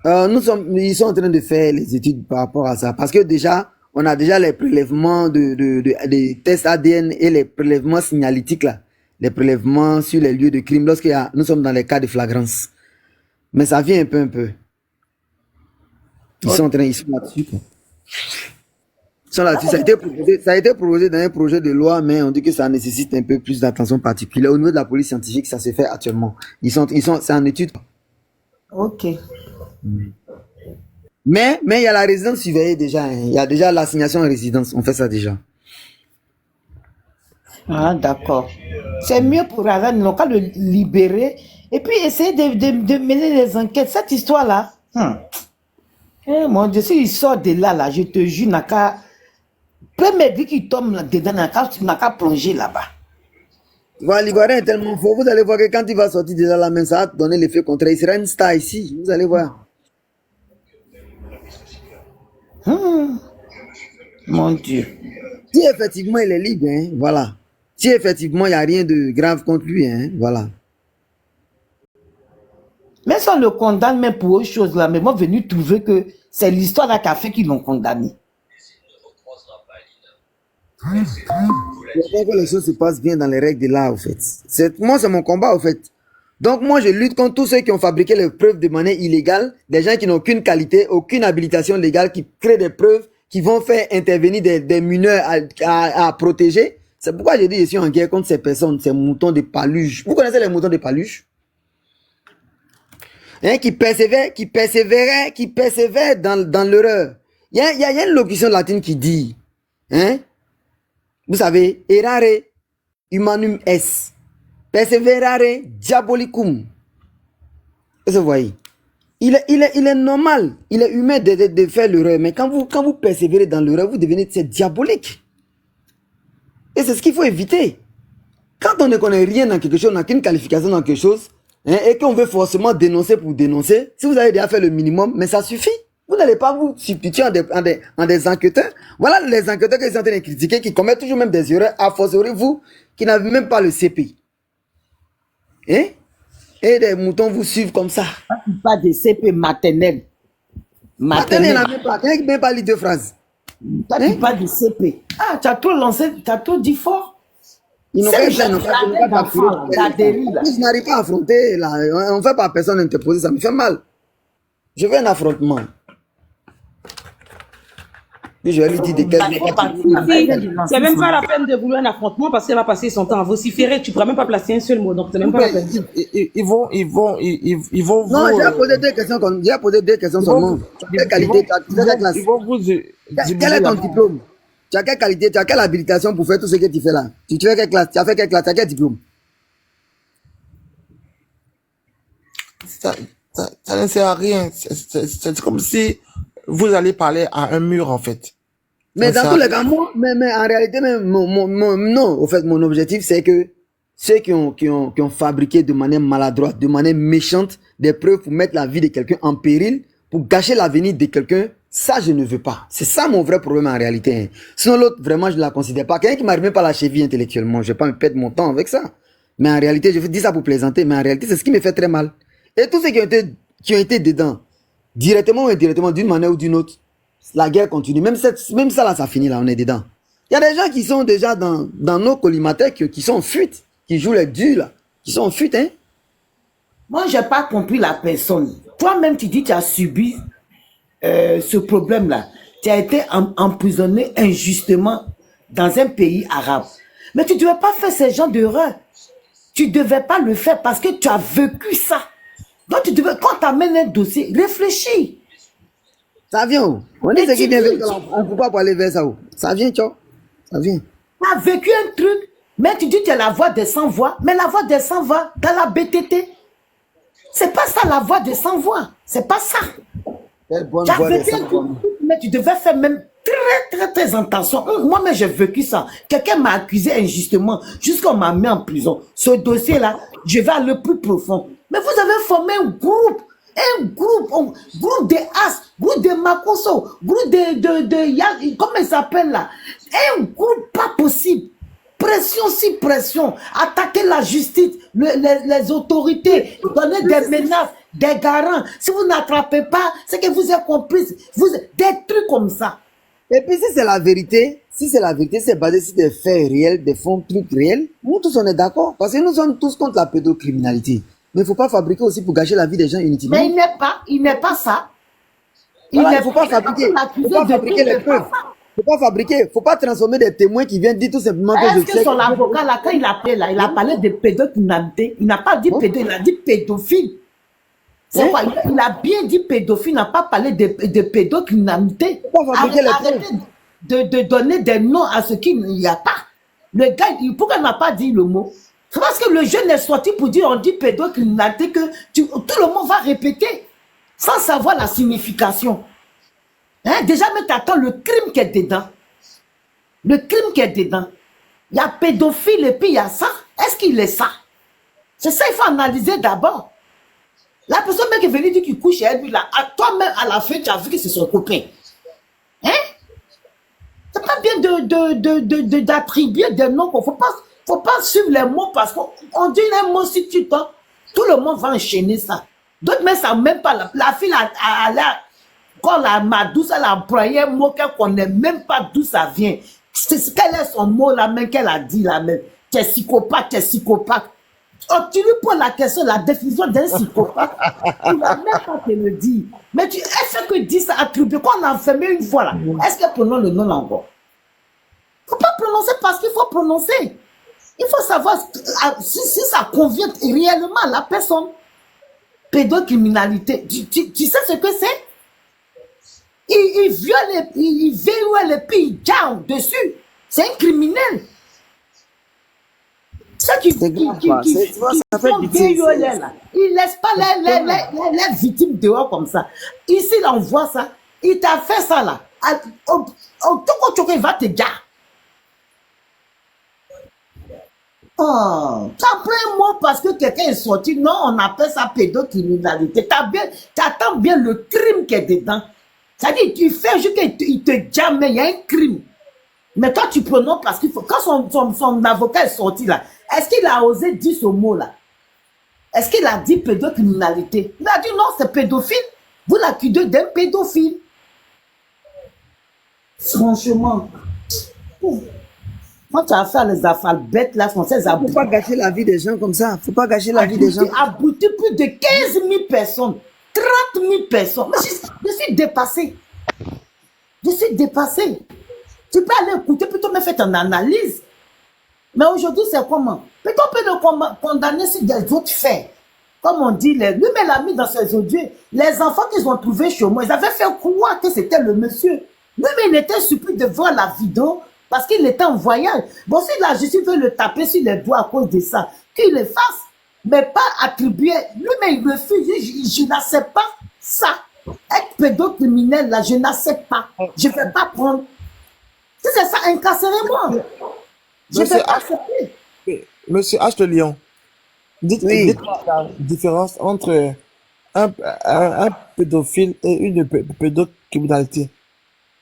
Ils sont en train de faire les études par rapport à ça. Parce que déjà, on a déjà les prélèvements des tests ADN et les prélèvements signalétiques, là. Les prélèvements sur les lieux de crime lorsque nous sommes dans les cas de flagrance. Mais ça vient un peu. Ils sont là-dessus, quoi. Ils sont là-dessus. Ça a été proposé dans un projet de loi, mais on dit que ça nécessite un peu plus d'attention particulière. Au niveau de la police scientifique, ça se fait actuellement. C'est en étude. Ok. Mais il y a la résidence surveillée déjà. Hein. Il y a déjà l'assignation en résidence. On fait ça déjà. Ah, d'accord. C'est mieux pour Razan, ils n'ont qu'à le libérer et puis essayer de mener les enquêtes. Cette histoire-là, mon Dieu, s'il sort de là, je te jure, n'a qu'à... Premier dit qu'il tombe dedans, n'a qu'à plonger là-bas. Voilà, l'Ivoirien est tellement fort. Vous allez voir que quand il va sortir de là, la main, ça va donner l'effet contraire. Il sera une star ici. Vous allez voir. Mon Dieu. Si effectivement il est libre, hein, voilà. Si effectivement il n'y a rien de grave contre lui, hein, voilà. Mais si on le condamne même pour autre chose là, mais moi venu trouver que c'est l'histoire là qui a fait qu'ils l'ont condamné. Je crois que les choses se passent bien dans les règles de l'art, en fait. Moi, c'est mon combat, en fait. Donc, moi, je lutte contre tous ceux qui ont fabriqué les preuves de manière illégale, des gens qui n'ont aucune qualité, aucune habilitation légale, qui créent des preuves, qui vont faire intervenir des mineurs à protéger. C'est pourquoi je dis, je suis en guerre contre ces personnes, ces moutons de paluche. Vous connaissez les moutons de paluche? Hein, qui persévèrent dans l'erreur. Il y a une locution latine qui dit, hein, vous savez, errare humanum est, perseverare diabolicum. Vous voyez, il est normal, il est humain de faire l'erreur, mais quand vous persévérez dans l'erreur, vous devenez diabolique. Et c'est ce qu'il faut éviter. Quand on ne connaît rien dans quelque chose, on n'a qu'une qualification dans quelque chose, hein, et qu'on veut forcément dénoncer pour dénoncer, si vous avez déjà fait le minimum, mais ça suffit. Vous n'allez pas vous substituer en des enquêteurs. Voilà les enquêteurs qui sont en train de critiquer, qui commettent toujours même des erreurs, à fortiori vous, qui n'avez même pas le CPI. Hein? Et des moutons vous suivent comme ça. Pas de CP maternel. Maternel, n'a même pas. Quelqu'un qui n'a même pas lu deux phrases. Toi, tu parles de CP. Ah, tu as tout lancé, tu as tout dit fort. Ils n'ont pas fait, je n'arrive pas à affronter, là. On ne fait pas personne interposer, ça me fait mal. Je veux un affrontement. Puis je vais lui dire de quel c'est même pas la peine de vouloir un affrontement parce qu'elle va passer son temps à vociférer. Tu ne pourras même pas placer un seul mot. Donc, c'est même pas la peine. Ils vont non, j'ai posé deux questions. J'ai posé deux questions seulement. Quelle qualité, quelle classe? Quel est ton diplôme? Tu as quelle qualité, tu as quelle habilitation pour faire tout ce que tu fais là? Tu fais quelle classe? Tu as fait quelle classe? Tu as quel diplôme? Ça ne sert à rien. C'est comme si vous allez parler à un mur, en fait. Mais dans tous les cas, moi, mais en réalité, non. Au fait, mon objectif, c'est que ceux qui ont fabriqué de manière maladroite, de manière méchante, des preuves pour mettre la vie de quelqu'un en péril, pour gâcher l'avenir de quelqu'un, ça, je ne veux pas. C'est ça mon vrai problème en réalité. Hein. Sinon, l'autre, vraiment, je ne la considère pas. Quelqu'un qui m'arrive même pas la cheville intellectuellement, je ne vais pas me perdre mon temps avec ça. Mais en réalité, je dis ça pour plaisanter, mais en réalité, c'est ce qui me fait très mal. Et tous ceux qui ont été dedans, directement ou indirectement, d'une manière ou d'une autre, la guerre continue. Même ça là, ça finit là, on est dedans. Il y a des gens qui sont déjà dans nos collimateurs qui sont en fuite, qui jouent les durs là, qui sont en fuite, hein. Moi, je n'ai pas compris la personne. Toi-même, tu dis que tu as subi ce problème-là. Tu as été emprisonné injustement dans un pays arabe. Mais tu ne devais pas faire ce genre d'erreur. Tu ne devais pas le faire parce que tu as vécu ça. Donc, quand tu amènes un dossier, réfléchis. Ça vient où? On dit ce qui vient vers on ne peut pas aller vers ça où? Ça vient, tu vois? Ça vient. Tu as vécu un truc, mais tu dis que tu es la voix des sans-voix, mais la voix des sans-voix dans la BTT. C'est pas ça la voix des sans-voix. C'est pas ça. Quelle bonne Tu as voix de vécu un truc, mais tu devais faire même très attention. Moi-même, j'ai vécu ça. Quelqu'un m'a accusé injustement, jusqu'on m'a mis en prison. Ce dossier-là, je vais aller plus profond. Mais vous avez formé un groupe de As, groupe de Makoso, groupe de comment il s'appelle là? Un groupe pas possible. Pression si pression, attaquer la justice, les autorités, donner des menaces, des garants. Si vous n'attrapez pas, c'est que vous êtes complice. Des trucs comme ça. Et puis si c'est la vérité, c'est basé sur des faits réels, des fonds, trucs réels, nous tous on est d'accord. Parce que nous sommes tous contre la pédocriminalité. Mais il ne faut pas fabriquer aussi pour gâcher la vie des gens inutilement. Mais il n'est pas ça. Il ne faut pas fabriquer. Il ne faut pas fabriquer les preuves. Il ne faut pas fabriquer. Il ne faut pas transformer des témoins qui viennent dire tout simplement que est-ce que son avocat, là, quand il appelait là, il a parlé de pédocriminalité. Il n'a pas dit pédo, il a dit pédophile. C'est quoi? Il a bien dit pédophile, il n'a pas parlé de pédocriminalité. Arrêtez de donner des noms à ce qu'il n'y a pas. Le gars, pourquoi il n'a pas dit le mot? C'est parce que le jeune est sorti pour dire on dit pédocriminalité que tout le monde va répéter sans savoir la signification. Hein? Déjà, mais t'attends le crime qui est dedans. Le crime qui est dedans. Il y a pédophile et puis il y a ça. Est-ce qu'il est ça? C'est ça, il faut analyser d'abord. La personne même qui est venue dire qu'il couche avec lui, là, à toi-même, à la fin, tu as vu que c'est son copain. Hein? C'est pas bien d'attribuer des noms. Faut pas suivre les mots parce qu'on dit un mot si tu t'en, tout le monde va enchaîner ça. D'autres mais ça même pas. La fille quand ma douce elle a employé un mot qu'elle connaît même pas d'où ça vient. Quel est son mot là même qu'elle a dit là même. Tu es psychopathe. Oh, tu lui poses la question, la définition d'un psychopathe. Il va même pas te le dire. Mais est-ce que dit ça attribué quand on a enfermé une fois là? Est-ce qu'elle prononce le nom là encore? Faut pas prononcer parce qu'il faut prononcer. Il faut savoir si ça convient réellement à la personne. Pédocriminalité. Tu sais ce que c'est? Il viole, il viole et puis il garde dessus. C'est un criminel. Ceux qui font violer là, ils ne laissent pas les victimes dehors comme ça. Ici, là, on voit ça. Il t'a fait ça là. Tout il va te garder. Oh, tu as pris un mot parce que quelqu'un est sorti. Non, on appelle ça pédocriminalité. Tu attends bien le crime qui est dedans. C'est-à-dire, tu fais juste qu'il te jamme, mais il y a un crime. Mais toi, tu prononces parce qu'il faut. Quand son avocat est sorti là, est-ce qu'il a osé dire ce mot-là? Est-ce qu'il a dit pédocriminalité? Il a dit non, c'est pédophile. Vous l'accusez d'un pédophile. Franchement. Quand tu as fait les affaires bêtes là, sont ces aboutis. Faut pas gâcher la vie des gens comme ça. Faut pas gâcher la vie des gens. Abouti plus de 15 000 personnes. 30 000 personnes. Mais je suis dépassé. Tu peux aller écouter, plutôt me faire ton analyse. Mais aujourd'hui, c'est comment? Plutôt on peut le condamner sur des autres faits. Comme on dit, lui-même l'a mis dans ses audios. Les enfants qu'ils ont trouvés chez moi, ils avaient fait croire que c'était le monsieur. Lui-même, il était surpris de voir la vidéo parce qu'il était en voyage. Bon, si la justice veut le taper sur les doigts à cause de ça, qu'il le fasse, mais pas attribuer. Lui-même, il refuse. Je n'accepte pas ça. Être pédocriminel, là, je n'accepte pas. Je ne vais pas prendre. Si c'est ça, incarcérez-moi. Je ne vais pas accepter. Monsieur H. de Lyon, dites-moi la différence entre un pédophile et une pédocriminalité.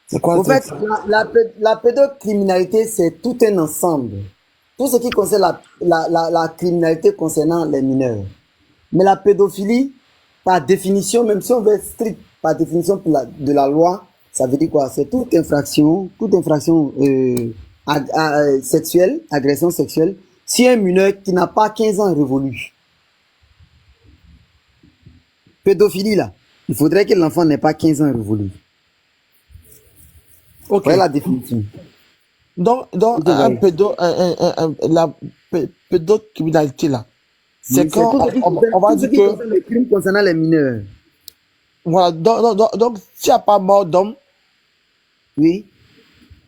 C'est quoi? En fait, la pédocriminalité, c'est tout un ensemble. Tout ce qui concerne la criminalité concernant les mineurs. Mais la pédophilie, par définition, même si on veut être strict, par définition de la loi, ça veut dire quoi? C'est toute infraction sexuelle, agression sexuelle, si un mineur qui n'a pas 15 ans révolu. Pédophilie, là, il faudrait que l'enfant n'ait pas 15 ans révolu. Ok. Voilà la définition. Donc la pédocriminalité là, c'est Oui, quand on va tout ce dire qui que, concerne les crimes concernant les mineurs. voilà, donc s'il n'y a pas mort d'homme, Oui.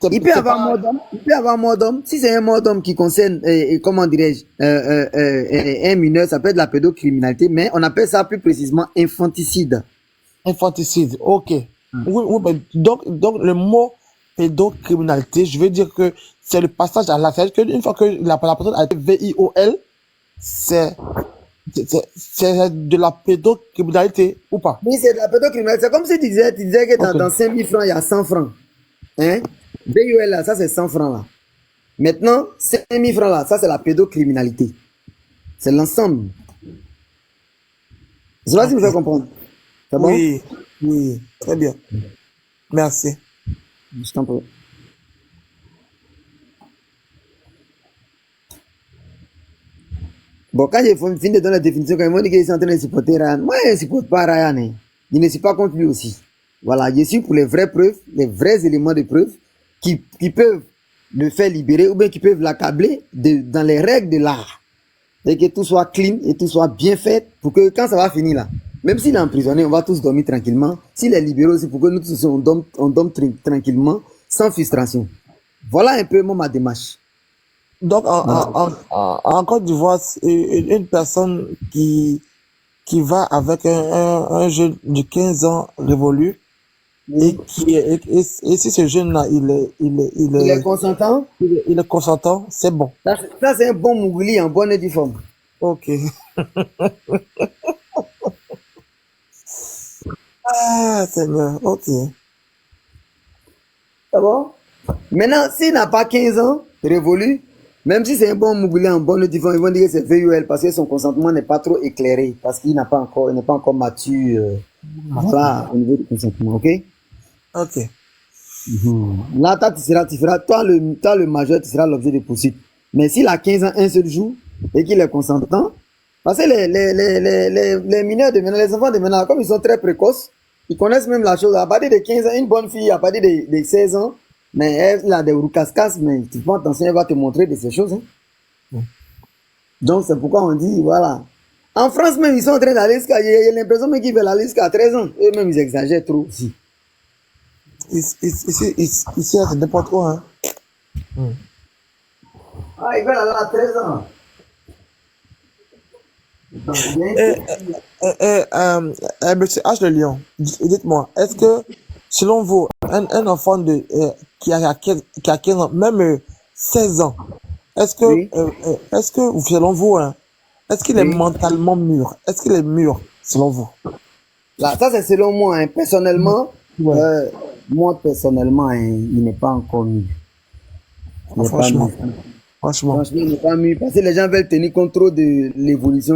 c'est Il peut y c'est avoir pas, mort d'homme. Il peut y avoir mort d'homme. Si c'est un mort d'homme qui concerne, comment dirais-je, un mineur, ça peut être la pédocriminalité, mais on appelle ça plus précisément infanticide. infanticide, ok. Oui, oui, mais donc le mot pédocriminalité, je veux dire que c'est le passage à l'acte. C'est-à-dire qu'une fois que la personne a été VIOL, c'est c'est de la pédocriminalité ou pas? Oui, c'est de la pédocriminalité. C'est comme si tu disais que Ok. dans 5 000 francs, il y a 100 francs. Hein? VUL là, ça c'est 100 francs là. Maintenant, 5 000 francs là, ça c'est la pédocriminalité. C'est l'ensemble. Je sais pas si vous Ok. faites comprendre. C'est bon? Oui, oui, très bien. Merci. Je t'en prie. Bon, quand j'ai fini de donner la définition, quand ils m'ont dit qu'ils sont en train de supporter Ryan, moi je ne supporte pas Ryan. Hein. Je ne suis pas contre lui aussi. Voilà, je suis pour les vraies preuves, les vrais éléments de preuve qui peuvent le faire libérer ou bien qui peuvent l'accabler dans les règles de l'art. Et que tout soit clean et tout soit bien fait pour que quand ça va finir là, même s'il est emprisonné, on va tous dormir tranquillement. S'il est libéré aussi, pour que nous tous on dorme tranquillement, sans frustration. Voilà un peu ma démarche. Donc, en Côte d'Ivoire, une personne qui va avec un jeune de 15 ans révolu et et si ce jeune-là, Il est consentant. il est consentant, c'est bon. Ça c'est un bon Mougouli en bonne et due forme. Ok. Ah, Seigneur, ok. C'est bon? Maintenant, s'il n'a pas 15 ans, révolu, même si c'est un bon Mougouli en bonne et due forme, ils vont dire que c'est VUL parce que son consentement n'est pas trop éclairé, parce qu'il n'est pas encore mature. Voilà, au niveau du consentement, ok? Ok. Là, toi le majeur, tu seras l'objet de poursuite. Mais s'il a 15 ans un seul jour et qu'il est consentant, parce que les mineurs de maintenant, les enfants de maintenant, comme ils sont très précoces, ils connaissent même la chose. À partir de 15 ans, une bonne fille, à partir de 16 ans, mais elle a des roucascas, mais tu fais attention, elle va te montrer de ces choses. Hein. Donc, c'est pourquoi on dit, voilà. En France même, ils sont en train d'aller jusqu'à, j'ai l'impression même qu'ils veulent aller jusqu'à 13 ans. Eux-mêmes, ils exagèrent trop aussi. Ici, c'est n'importe quoi, hein. Ah, ils veulent aller à 13 ans. Monsieur H. de Lyon, dites-moi, est-ce que, selon vous, un enfant qui a 15 ans, même 16 ans, est-ce que, Oui. selon vous, hein, est-ce qu'il est Oui. mentalement mûr? Est-ce qu'il est mûr, selon vous? Là, ça c'est selon moi. Hein. Personnellement, Ouais. moi personnellement, hein, il n'est pas encore mis. Il n'est pas Franchement. mis. Franchement. Franchement, il n'est pas mis. Parce que les gens veulent tenir compte trop de l'évolution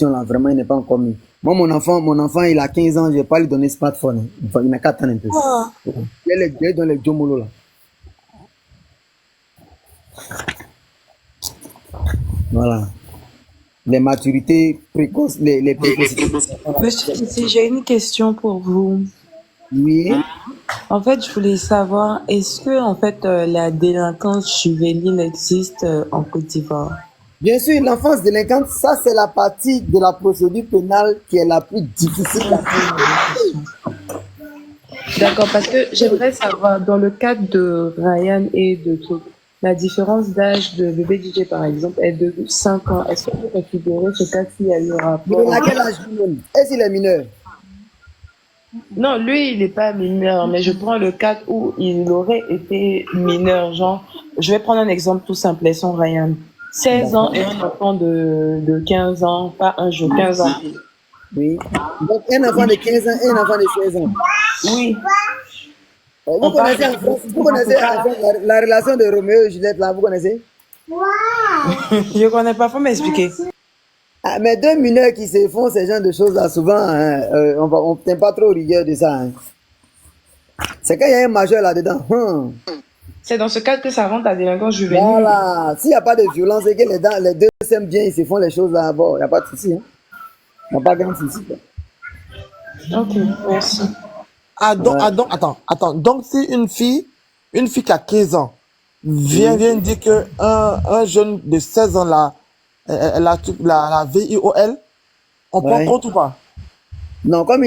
là. Vraiment, il n'est pas encore mis. Moi, mon enfant, il a 15 ans. Je ne vais pas lui donner smartphone. Hein. Enfin, il n'a qu'à attendre un peu. Il est dans les Jomolo là. Voilà. Les maturités précoces, les précocités. Monsieur Titi, j'ai une question pour vous. Oui. En fait, je voulais savoir, est-ce que en fait la délinquance juvénile existe en Côte d'Ivoire? Bien sûr, l'enfance délinquante, ça c'est la partie de la procédure pénale qui est la plus difficile à faire. D'accord, parce que j'aimerais savoir, dans le cadre de Ryan et de tout, la différence d'âge de bébé DJ par exemple est de 5 ans. Est-ce que vous considérez ce cas s'il y a eu rapport? Mais à quel âge lui-même? Est-ce qu'il est mineur? Non, lui, il n'est pas mineur, mais je prends le cas où il aurait été mineur. Genre, je vais prendre un exemple tout simple, laissons Ryan. 16 ans et un enfant de 15 ans, pas un jour, 15 ans. Oui. Donc un enfant de 15 ans et un enfant de 16 ans. Oui. Vous On parle connaissez, de- vous connaissez en fait, la relation de Roméo et Juliette là, vous connaissez? Je connais pas, faut m'expliquer. Ah, mais deux mineurs qui se font ce genre de choses là, souvent, hein, on ne tient pas trop rigueur de ça. Hein. C'est quand il y a un majeur là-dedans. C'est dans ce cadre que ça rentre à délinquance juvénile. Voilà. S'il n'y a pas de violence et que les deux s'aiment bien, ils se font les choses là, bon, il n'y a pas de souci. Hein. Il n'y a pas grand souci. Quoi. Ok, merci. Attends. Donc, si une fille qui a 15 ans vient dire que un jeune de 16 ans là la VIOL, on prend Ouais. compte ou pas? Non, comme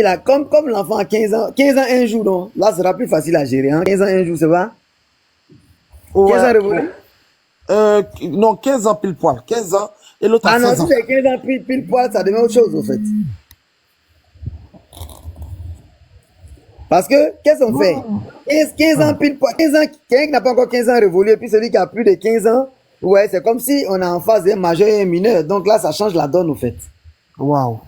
l'enfant a 15 ans, un jour, donc, là, ce sera plus facile à gérer, hein. 15 ans, un jour, c'est pas? 15 ans Ouais. révolus? Non, 15 ans pile poil. 15 ans et l'autre a Ah non, 16 si ans. c'est 15 ans pile poil, ça devient autre chose, au fait. Parce que, qu'est-ce qu'on fait? 15 ans pile poil, 15 ans, quelqu'un qui n'a pas encore 15 ans révolu, et puis celui qui a plus de 15 ans, ouais, c'est comme si on est en phase d'un majeur et un mineur. Donc là, ça change la donne, au fait. Waouh.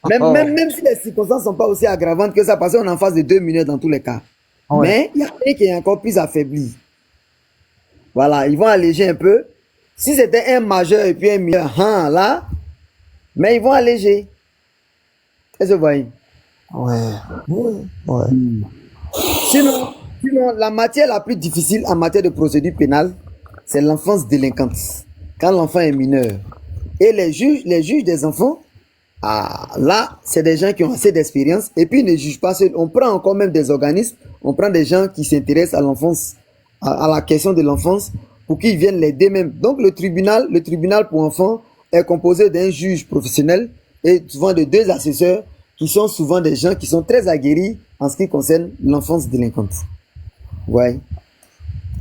Même si les circonstances ne sont pas aussi aggravantes que ça, parce qu'on est en phase de 2 mineurs dans tous les cas. Ouais. Mais il y a un qui est encore plus affaibli. Voilà, ils vont alléger un peu. Si c'était un majeur et puis un mineur, hein, là, mais ils vont alléger. Est-ce que vous voyez? Ouais. Ouais. Sinon, la matière la plus difficile en matière de procédure pénale, c'est l'enfance délinquante. Quand l'enfant est mineur. Et les juges des enfants, ah, là, c'est des gens qui ont assez d'expérience et puis ils ne jugent pas seuls. On prend encore même des organismes, on prend des gens qui s'intéressent à l'enfance, à la question de l'enfance, pour qu'ils viennent l'aider même. Donc le tribunal pour enfants est composé d'un juge professionnel et souvent de 2 assesseurs qui sont souvent des gens qui sont très aguerris en ce qui concerne l'enfance délinquante. Ouais.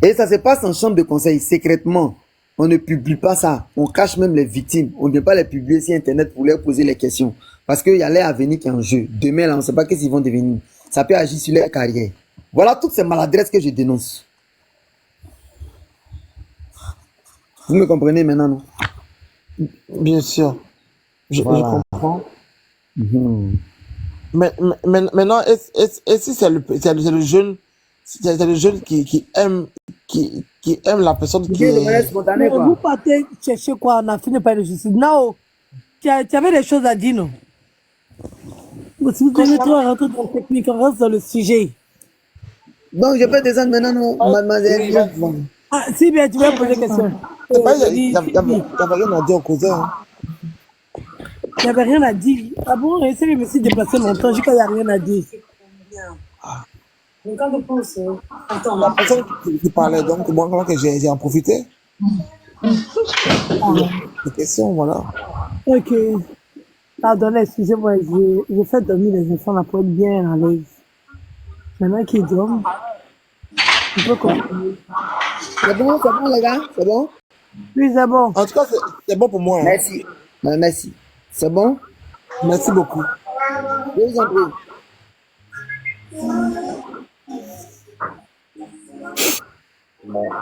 Et ça se passe en chambre de conseil, secrètement. On ne publie pas ça. On cache même les victimes. On ne vient pas les publier sur Internet pour leur poser les questions. Parce qu'il y a leur avenir qui est en jeu. Demain, là, on ne sait pas qu'est-ce qu'ils vont devenir. Ça peut agir sur leur carrière. Voilà toutes ces maladresses que je dénonce. Vous me comprenez maintenant, non? Bien sûr. Je Voilà. comprends. Mhm. Mais maintenant, et si c'est le jeune, c'est le jeune qui aime la personne Tu qui viens de manière est. spontanée, Mais vous quoi. partez chercher quoi? On a fini par le justice. Nao, tu avais des choses à dire, non? Si vous devez trop rentrer dans le technique, on reste dans le sujet. Donc, je peux descendre maintenant, non, mademoiselle? Bon. Ah, si bien, tu vas poser des questions. C'est pas, il Il y avait rien à dire au cousin. Hein. n'y avait rien à dire. Ah bon, essayez de me s'y déplacer longtemps, je crois qu'il n'y a rien à dire. La personne qui parlait, donc, moi, que j'ai en profité. Des questions, voilà. Ok. Pardonnez, excusez-moi, j'ai fait dormir les enfants là pour être bien à l'aise. Maintenant qu'ils dorment, on peut continuer. C'est bon, les gars? C'est bon? Oui, c'est bon. En tout cas, c'est bon pour moi. Hein. Merci. Merci. C'est bon? Merci beaucoup. Je vous en prie.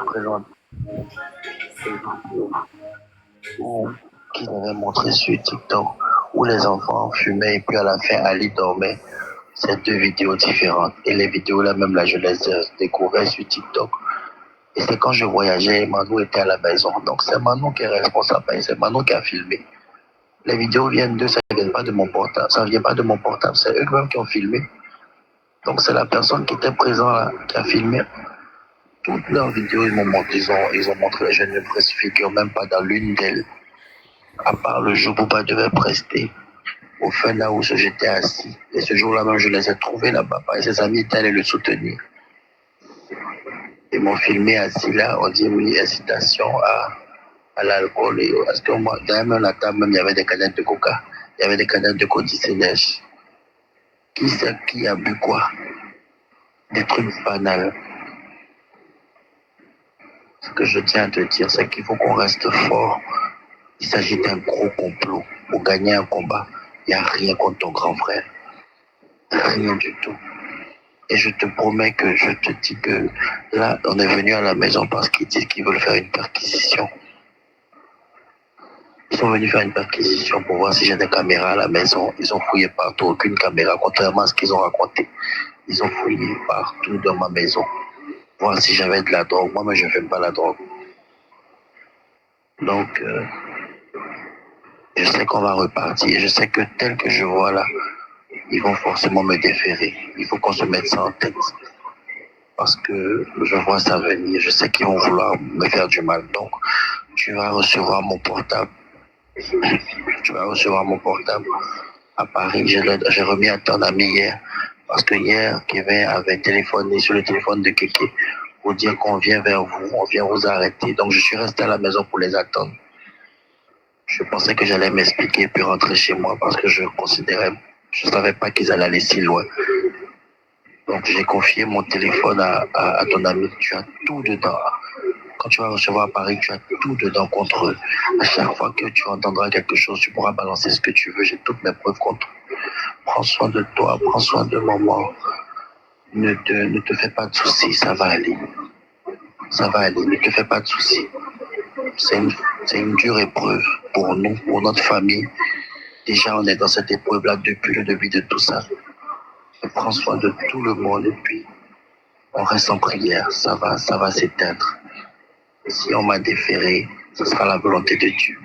Présente qu'il avait montré sur TikTok où les enfants fumaient et puis à la fin Ali dormait. C'est 2 vidéos différentes. Et les vidéos là même là je les ai découvertes sur TikTok. Et c'est quand je voyageais, Manou était à la maison. Donc c'est Manou qui est responsable et c'est Manou qui a filmé. Les vidéos viennent d'eux, ça ne vient pas de mon portable. Ça ne vient pas de mon portable, c'est eux-mêmes qui ont filmé. Donc c'est la personne qui était présente là, qui a filmé. Toutes leurs vidéos, ils ont montré les jeunes ne figurent même pas dans l'une d'elles. À part le jour où Bouba devait prester, au fin là où j'étais assis. Et ce jour-là même, je les ai trouvés là-bas. Et ses amis étaient allés le soutenir. Ils m'ont filmé assis là, on dit oui, incitation à l'alcool. Parce que moi, derrière même la table, même, il y avait des canettes de coca. Il y avait des canettes de codicénèche. Qui sait qui a bu quoi? Des trucs banals. Ce que je tiens à te dire, c'est qu'il faut qu'on reste fort. Il s'agit d'un gros complot. Pour gagner un combat, il n'y a rien contre ton grand frère. Rien du tout. Et je te promets que je te dis que là, on est venu à la maison parce qu'ils disent qu'ils veulent faire une perquisition. Ils sont venus faire une perquisition pour voir si j'ai des caméras à la maison. Ils ont fouillé partout, aucune caméra, contrairement à ce qu'ils ont raconté. Ils ont fouillé partout dans ma maison. Voir si j'avais de la drogue. Moi, mais je ne fume pas la drogue. Donc, je sais qu'on va repartir. Je sais que tel que je vois là, ils vont forcément me déférer. Il faut qu'on se mette ça en tête. Parce que je vois ça venir. Je sais qu'ils vont vouloir me faire du mal. Donc, tu vas recevoir mon portable. Tu vas recevoir mon portable à Paris. J'ai remis à ton ami hier. Parce que hier, Kevin avait téléphoné sur le téléphone de Kéké pour dire qu'on vient vers vous, on vient vous arrêter. Donc, je suis resté à la maison pour les attendre. Je Je pensais que j'allais m'expliquer puis rentrer chez moi parce que je savais pas qu'ils allaient aller si loin. Donc j'ai confié mon téléphone à ton ami. Tu as tout dedans. Quand tu vas recevoir à Paris, tu as tout dedans contre eux. À chaque fois que tu entendras quelque chose, tu pourras balancer ce que tu veux. J'ai toutes mes preuves contre eux. Prends soin de toi, prends soin de maman. Ne te fais pas de soucis, ça va aller. Ça va aller, ne te fais pas de soucis. C'est une dure épreuve pour nous, pour notre famille. Déjà, on est dans cette épreuve-là depuis le début de tout ça. On prend soin de tout le monde et puis on reste en prière. Ça va s'éteindre. Si on m'a déféré, ce sera la volonté de Dieu.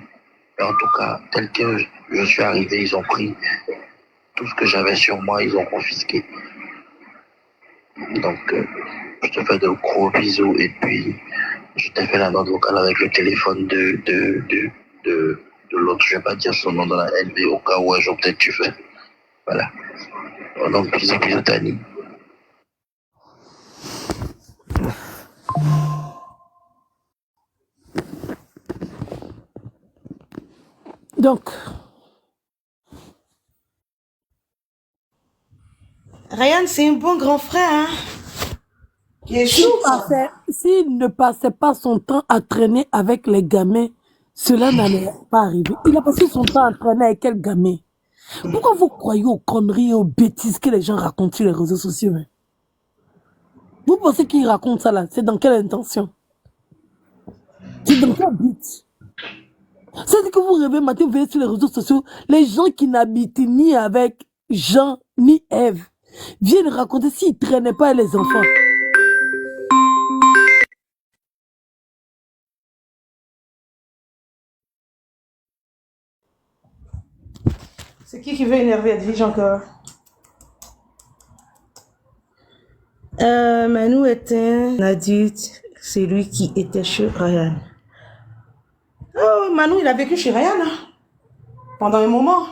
Mais en tout cas, tel que je suis arrivé, ils ont pris tout ce que j'avais sur moi, ils ont confisqué. Donc, je te fais de gros bisous et puis je t'ai fait la note vocale avec le téléphone de l'autre. Je vais pas dire son nom dans la LB au cas où un jour peut-être tu fais. Voilà. Donc, bisous, Tani. Donc, Ryan, c'est un bon grand frère, hein. Qui est chaud. s'il ne passait pas son temps à traîner avec les gamins, cela n'allait pas arriver. Il a passé son temps à traîner avec quel gamin? Pourquoi vous croyez aux conneries et aux bêtises que les gens racontent sur les réseaux sociaux? Hein? Vous pensez qu'ils racontent ça là? C'est dans quelle intention? C'est dans quel but? C'est que vous rêvez matin, vous venez sur les réseaux sociaux, les gens qui n'habitent ni avec Jean ni Ève viennent raconter s'ils ne traînaient pas les enfants. C'est qui veut énerver Edwige encore? Manu est un adulte, c'est lui qui était chez Ryan. Oh, Manu, il a vécu chez Ryan hein, pendant un moment.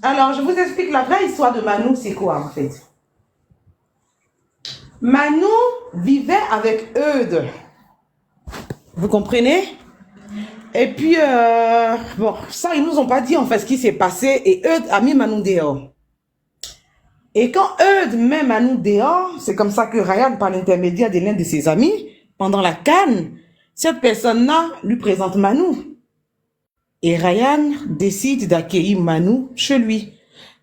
Alors, je vous explique la vraie histoire de Manu, c'est quoi en fait? Manu vivait avec Eudes. Vous comprenez? Et puis, bon, ça, ils nous ont pas dit en fait ce qui s'est passé et Eudes a mis Manu dehors. Et quand Eudes met Manu dehors, c'est comme ça que Ryan, par l'intermédiaire de l'un de ses amis, pendant la CAN, cette personne-là lui présente Manu. Et Ryan décide d'accueillir Manu chez lui.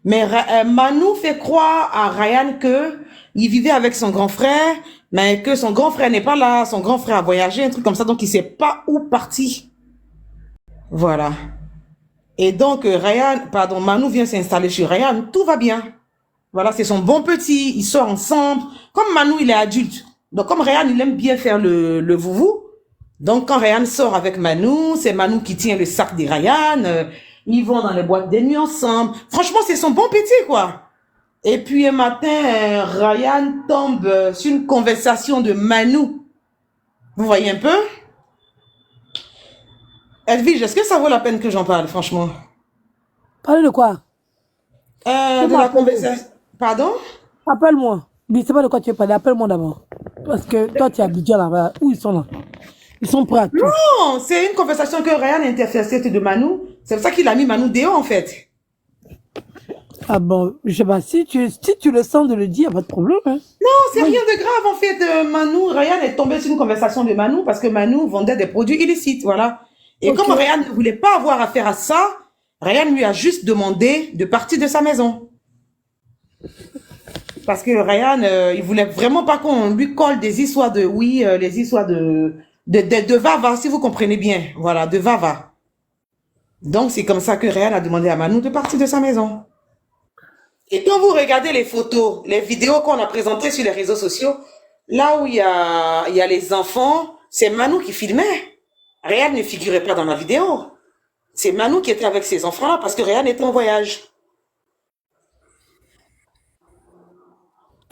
Mais Manu fait croire à Ryan que il vivait avec son grand frère, mais que son grand frère n'est pas là, son grand frère a voyagé, un truc comme ça, donc il sait pas où parti. Voilà. Et donc Manu vient s'installer chez Ryan, tout va bien. Voilà, c'est son bon petit, ils sortent ensemble. Comme Manu, il est adulte. Donc comme Ryan, il aime bien faire le vouvou. Donc quand Ryan sort avec Manu, c'est Manu qui tient le sac de Ryan. Ils vont dans les boîtes de nuit ensemble. Franchement, c'est son bon petit, quoi. Et puis un matin, Ryan tombe sur une conversation de Manu. Vous voyez un peu? Edwige, est-ce que ça vaut la peine que j'en parle, franchement? Parlez de quoi? De la conversation. Pardon? Appelle-moi. Je ne sais pas de quoi tu veux parler. Appelle-moi d'abord. Parce que toi, tu es habitué là-bas. Où ils sont là? Ils sont prêts à tout. Non, c'est une conversation que Ryan a interceptée de Manu. C'est pour ça qu'il a mis Manu dehors, en fait. Ah bon, je sais pas, si tu le sens de le dire, pas de problème. Hein. Non, c'est rien de grave, en fait. Ryan est tombé sur une conversation de Manu parce que Manu vendait des produits illicites, voilà. Et comme Ryan ne voulait pas avoir affaire à ça, Ryan lui a juste demandé de partir de sa maison. Parce que Ryan, il voulait vraiment pas qu'on lui colle des histoires de, les histoires de Vava, si vous comprenez bien. Voilà, de Vava. Donc, c'est comme ça que Ryan a demandé à Manu de partir de sa maison. Et quand vous regardez les photos, les vidéos qu'on a présentées sur les réseaux sociaux, là où il y a les enfants, c'est Manu qui filmait. Ryan ne figurait pas dans la vidéo. C'est Manu qui était avec ses enfants-là parce que Ryan était en voyage.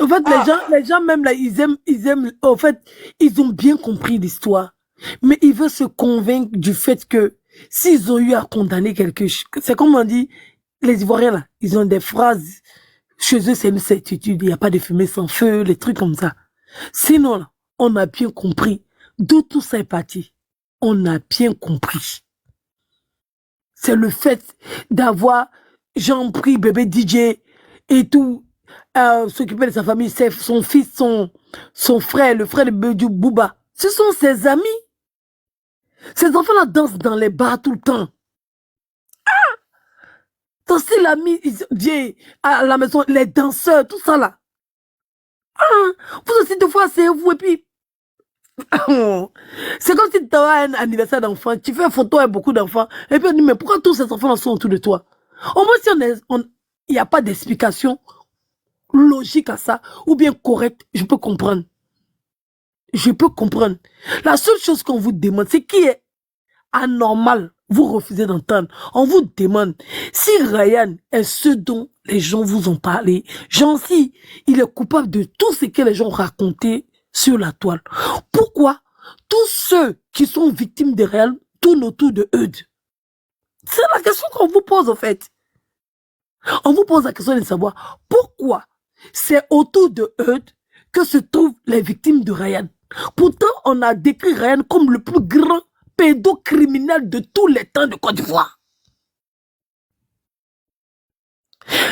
En fait, les gens même là, ils aiment, en fait, ils ont bien compris l'histoire. Mais ils veulent se convaincre du fait que s'ils ont eu à condamner quelque chose, c'est comme on dit, les Ivoiriens là, ils ont des phrases, chez eux c'est une certitude, il n'y a pas de fumée sans feu, les trucs comme ça. Sinon là, on a bien compris d'où tout ça est parti. On a bien compris. c'est le fait d'avoir Jean-Pris, bébé DJ et tout, s'occuper de sa famille, son fils, son frère, le frère de Bouba. Ce sont ses amis. Ces enfants-là dansent dans les bars tout le temps. Ton style ami vient à la maison, les danseurs, tout ça là. Vous aussi, deux fois, c'est vous et puis. C'est comme si tu as un anniversaire d'enfant, tu fais une photo avec beaucoup d'enfants, et puis on dit, mais pourquoi tous ces enfants sont autour de toi? Au moins, si il n'y a pas d'explication logique à ça, ou bien correcte, je peux comprendre. Je peux comprendre. La seule chose qu'on vous demande, c'est qui est anormal. Vous refusez d'entendre. On vous demande si Ryan est ce dont les gens vous ont parlé. Genre si il est coupable de tout ce que les gens ont raconté sur la toile. Pourquoi tous ceux qui sont victimes de Ryan tournent autour de Eudes? C'est la question qu'on vous pose en fait. On vous pose la question de savoir pourquoi c'est autour de Eudes que se trouvent les victimes de Ryan. Pourtant, on a décrit Ryan comme le plus grand pédocriminel de tous les temps de Côte d'Ivoire.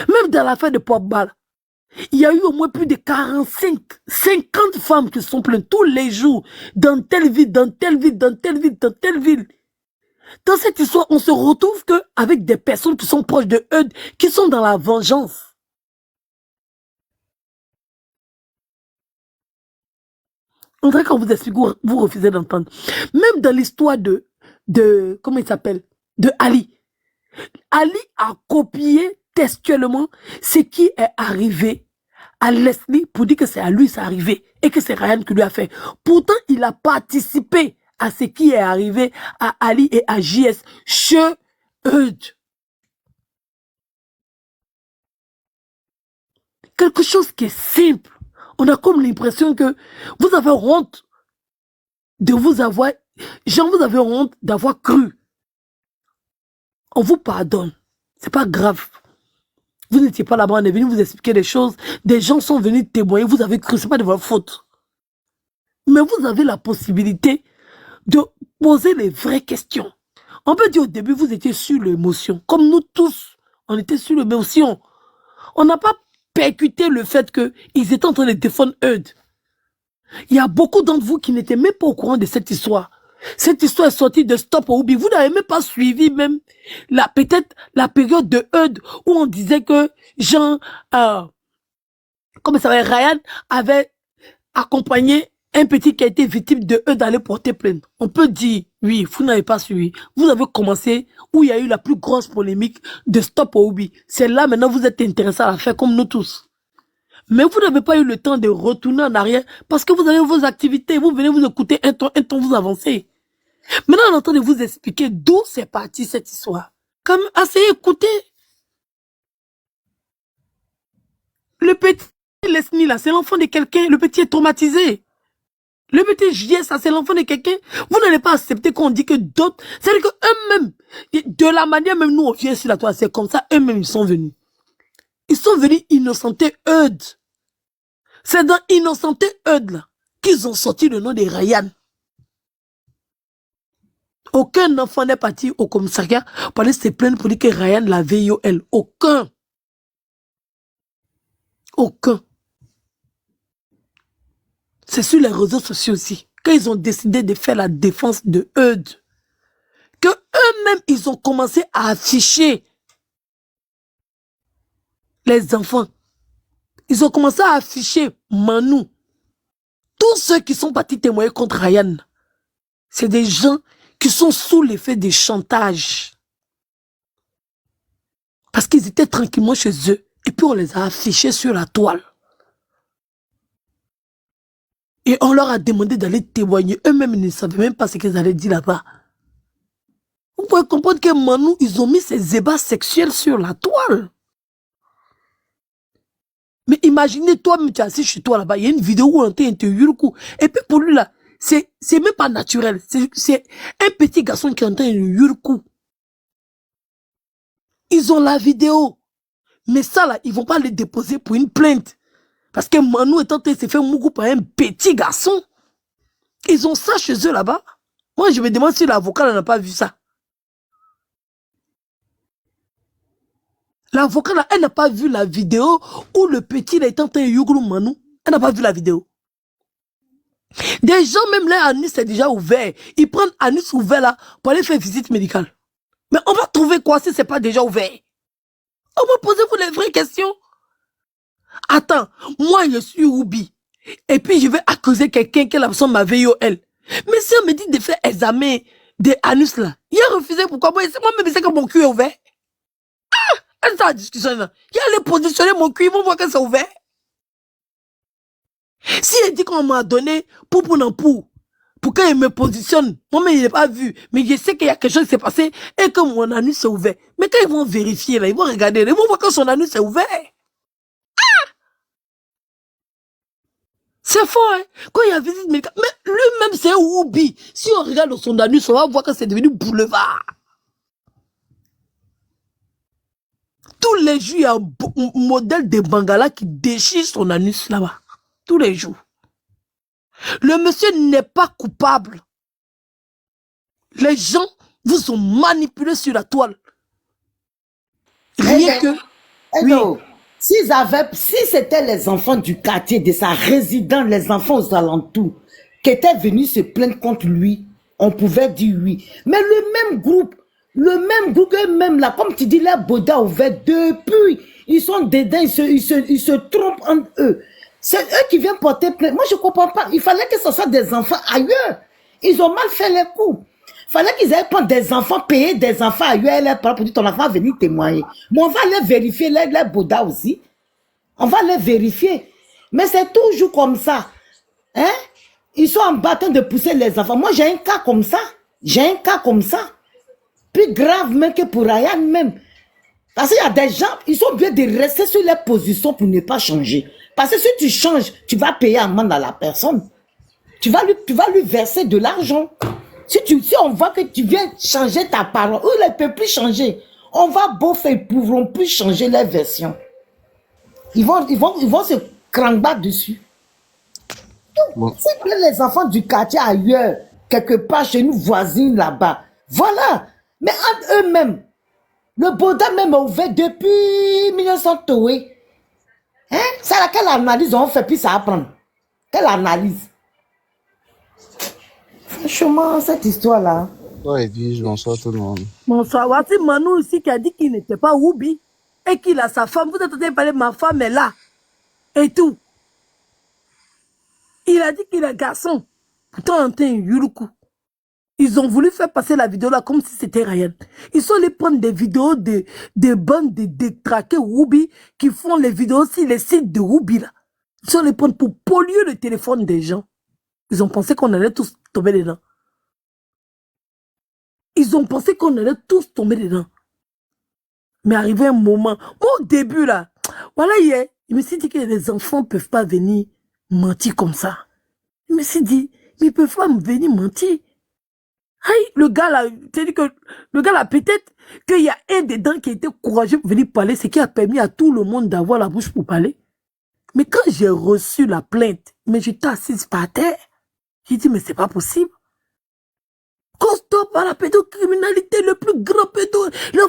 Même dans l'affaire de Pogba, il y a eu au moins plus de 45, 50 femmes qui sont plaintes tous les jours dans telle ville, dans telle ville, dans telle ville, dans telle ville. Dans cette histoire, on se retrouve qu'avec des personnes qui sont proches de eux, qui sont dans la vengeance. On dirait qu'on vous explique, vous refusez d'entendre. Même dans l'histoire de comment il s'appelle? De Ali. Ali a copié textuellement ce qui est arrivé à Leslie pour dire que c'est à lui c'est arrivé et que c'est Ryan qui lui a fait. Pourtant, il a participé à ce qui est arrivé à Ali et à JS chez eux. Quelque chose qui est simple. On a comme l'impression que vous avez honte de vous avoir... Genre, vous avez honte d'avoir cru. On vous pardonne. C'est pas grave. Vous n'étiez pas là-bas, on est venu vous expliquer des choses. Des gens sont venus témoigner, vous avez cru, c'est pas de votre faute. Mais vous avez la possibilité de poser les vraies questions. On peut dire au début, vous étiez sur l'émotion. Comme nous tous, on était sur l'émotion. On n'a pas percuté le fait qu'ils étaient en train de défendre Eudes. Il y a beaucoup d'entre vous qui n'étaient même pas au courant de cette histoire. Cette histoire est sortie de Stop Obi. Vous n'avez même pas suivi même peut-être la période de Eudes où on disait que Jean, comment ça va, Ryan avait accompagné un petit qui a été victime de Eudes d'aller porter plainte. On peut dire, oui, vous n'avez pas suivi. Vous avez commencé où il y a eu la plus grosse polémique de Stop Obi. C'est là maintenant vous êtes intéressé à la faire comme nous tous. Mais vous n'avez pas eu le temps de retourner en arrière parce que vous avez vos activités. Vous venez vous écouter un temps vous avancez. Maintenant, on est en train de vous expliquer d'où c'est parti cette histoire. Comme assez écouter. Le petit Leslie là, c'est l'enfant de quelqu'un. Le petit est traumatisé. Le petit JS, ça c'est l'enfant de quelqu'un. Vous n'allez pas accepter qu'on dit que d'autres... C'est-à-dire qu'eux-mêmes, de la manière même nous on vient sur la toile, c'est comme ça, eux-mêmes ils sont venus. Ils sont venus innocenter Eudes. C'est dans innocenter Eudes là qu'ils ont sorti le nom de Ryan. Aucun enfant n'est parti au commissariat pour aller se plaindre pour dire que Ryan l'a VIOL. Aucun. Aucun. C'est sur les réseaux sociaux aussi qu'ils ont décidé de faire la défense de Eudes. Que eux-mêmes, ils ont commencé à afficher les enfants. Ils ont commencé à afficher Manu. Tous ceux qui sont partis témoigner contre Ryan, c'est des gens qui sont sous l'effet des chantages. Parce qu'ils étaient tranquillement chez eux. Et puis on les a affichés sur la toile. Et on leur a demandé d'aller témoigner. Eux-mêmes, ils ne savaient même pas ce qu'ils allaient dire là-bas. Vous pouvez comprendre que Manu, ils ont mis ces ébats sexuels sur la toile. Mais imaginez, toi-même, tu es assis chez toi là-bas, il y a une vidéo où on t'interviewe le coup. Et puis pour lui là, c'est même pas naturel. C'est un petit garçon qui entend le coup. Ils ont la vidéo. Mais ça là, ils vont pas les déposer pour une plainte. Parce que Manu est en train de se faire mougou par un petit garçon. Ils ont ça chez eux là-bas. Moi, je me demande si l'avocat n'a pas vu ça. L'avocat, là, elle n'a pas vu la vidéo où le petit là, est en train de yougou Manou. Elle n'a pas vu la vidéo. Des gens, même là, anus est déjà ouvert. Ils prennent anus ouvert là pour aller faire visite médicale. Mais on va trouver quoi si c'est pas déjà ouvert? On va poser vous les vraies questions. Attends, moi je suis Ruby. Et puis je vais accuser quelqu'un qui a l'absence de ma VOL. Mais si on me dit de faire examen des anus là, il a refusé pourquoi? Moi-même, c'est que mon cul est ouvert. Elle est en discussion là. Il allait positionner mon cul, ils vont voir que c'est ouvert. Si il dit qu'on m'a donné pour quand il me positionne, moi-même, il n'est pas vu. Mais je sais qu'il y a quelque chose qui s'est passé et que mon anus est ouvert. Mais quand ils vont vérifier, là, ils vont regarder, ils vont voir que son anus est ouvert. C'est fort, hein? Quand il y a visite médicale, mais lui-même, c'est un hobby. Si on regarde son anus, on va voir que c'est devenu boulevard. Tous les jours, il y a un modèle de Bangala qui déchire son anus là-bas. Tous les jours. Le monsieur n'est pas coupable. Les gens vous ont manipulé sur la toile. Rien que... Oui. Si c'était les enfants du quartier, de sa résidence, les enfants aux alentours, qui étaient venus se plaindre contre lui, on pouvait dire oui. Mais le même groupe eux-mêmes là, comme tu dis, les Boda ouverts, depuis, ils sont dedans, ils se trompent entre eux. C'est eux qui viennent porter plainte. Moi, je ne comprends pas. Il fallait que ce soit des enfants ailleurs. Ils ont mal fait les coups. Il fallait qu'ils aillent prendre des enfants, payer des enfants ailleurs, les parents pour dire ton enfant va venir témoigner. Mais on va les vérifier, les Boda aussi. On va les vérifier. Mais c'est toujours comme ça. Hein? Ils sont en train de pousser les enfants. Moi, j'ai un cas comme ça. Plus grave même que pour Ryan même. Parce qu'il y a des gens, ils sont bien de rester sur les positions pour ne pas changer. Parce que si tu changes, tu vas payer amende à la personne. Tu vas lui verser de l'argent. Si on voit que tu viens changer ta parole, eux, ils ne peuvent plus changer. On va faire, ils ne pourront plus changer les versions. Ils vont se crambar dessus. Donc, c'est que les enfants du quartier ailleurs, quelque part chez nous voisines là-bas. Voilà. Mais entre eux-mêmes, le Boda même est ouvert depuis 1900 Toé. Hein? C'est laquelle analyse on fait, puis ça apprend. Quelle analyse? Franchement, cette histoire-là. Bonsoir Edwige, bonsoir tout le monde. Bonsoir. Voici Manu ici qui a dit qu'il n'était pas Ruby et qu'il a sa femme. Vous êtes en train de parler, ma femme est là. Et tout. Il a dit qu'il est garçon. Pourtant, on était un Yuruku. Ils ont voulu faire passer la vidéo là comme si c'était Ryan. Ils sont allés prendre des vidéos de bandes de détraqués Ruby qui font les vidéos sur les sites de Ruby là. Ils sont allés prendre pour polluer le téléphone des gens. Ils ont pensé qu'on allait tous tomber dedans. Mais arrivé un moment, moi au début là, voilà hier, je me suis dit que les enfants ne peuvent pas venir mentir comme ça. Je me suis dit, mais ils ne peuvent pas venir mentir. Hey, le gars là, peut-être qu'il y a un dedans qui était courageux pour venir parler, ce qui a permis à tout le monde d'avoir la bouche pour parler. Mais quand j'ai reçu la plainte, mais j'étais assise par terre, j'ai dit, mais c'est pas possible. Qu'on stoppe à la pédocriminalité, le plus grand pédo, il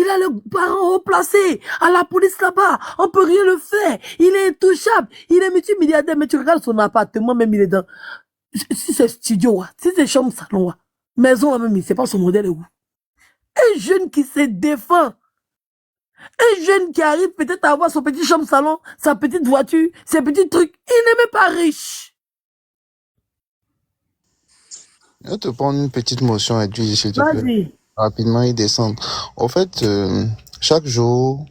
a le parent placé à la police là-bas, on peut rien le faire, il est intouchable, il est multimilliardaire, mais tu regardes son appartement, même il est dans, si c'est studio, si c'est chambre, salon, maison, même, c'est pas son modèle où. Un jeune qui se défend, un jeune qui arrive peut-être à avoir son petit chambre, salon, sa petite voiture, ses petits trucs, il n'est même pas riche. Je vais te prendre une petite motion, Edwige, s'il te plaît. Vas-y. Rapidement, et descendre. En fait, chaque jour,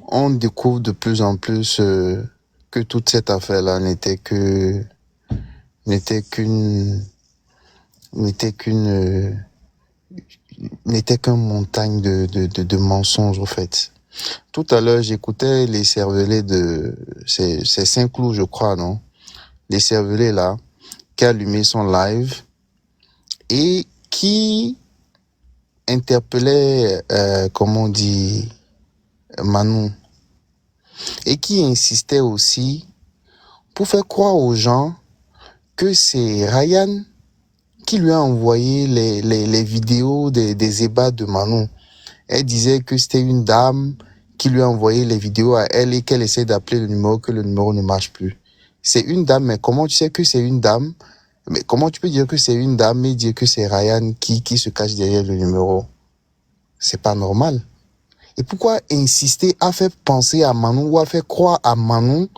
on découvre de plus en plus que toute cette affaire-là n'était qu'une montagne de mensonges, en fait. Tout à l'heure, j'écoutais les cervelets c'est Saint-Cloud, je crois, non? Les cervelets, là, qui a allumé son live et qui interpellait, comment on dit, Manou, et qui insistait aussi pour faire croire aux gens que c'est Ryan qui lui a envoyé les vidéos des ébats de Manou. Elle disait que c'était une dame qui lui a envoyé les vidéos à elle et qu'elle essaie d'appeler le numéro, que le numéro ne marche plus. C'est une dame, mais comment tu sais que c'est une dame? Mais comment tu peux dire que c'est une dame et dire que c'est Ryan qui se cache derrière le numéro? C'est pas normal. Et pourquoi insister à faire penser à Manon ou à faire croire à Manon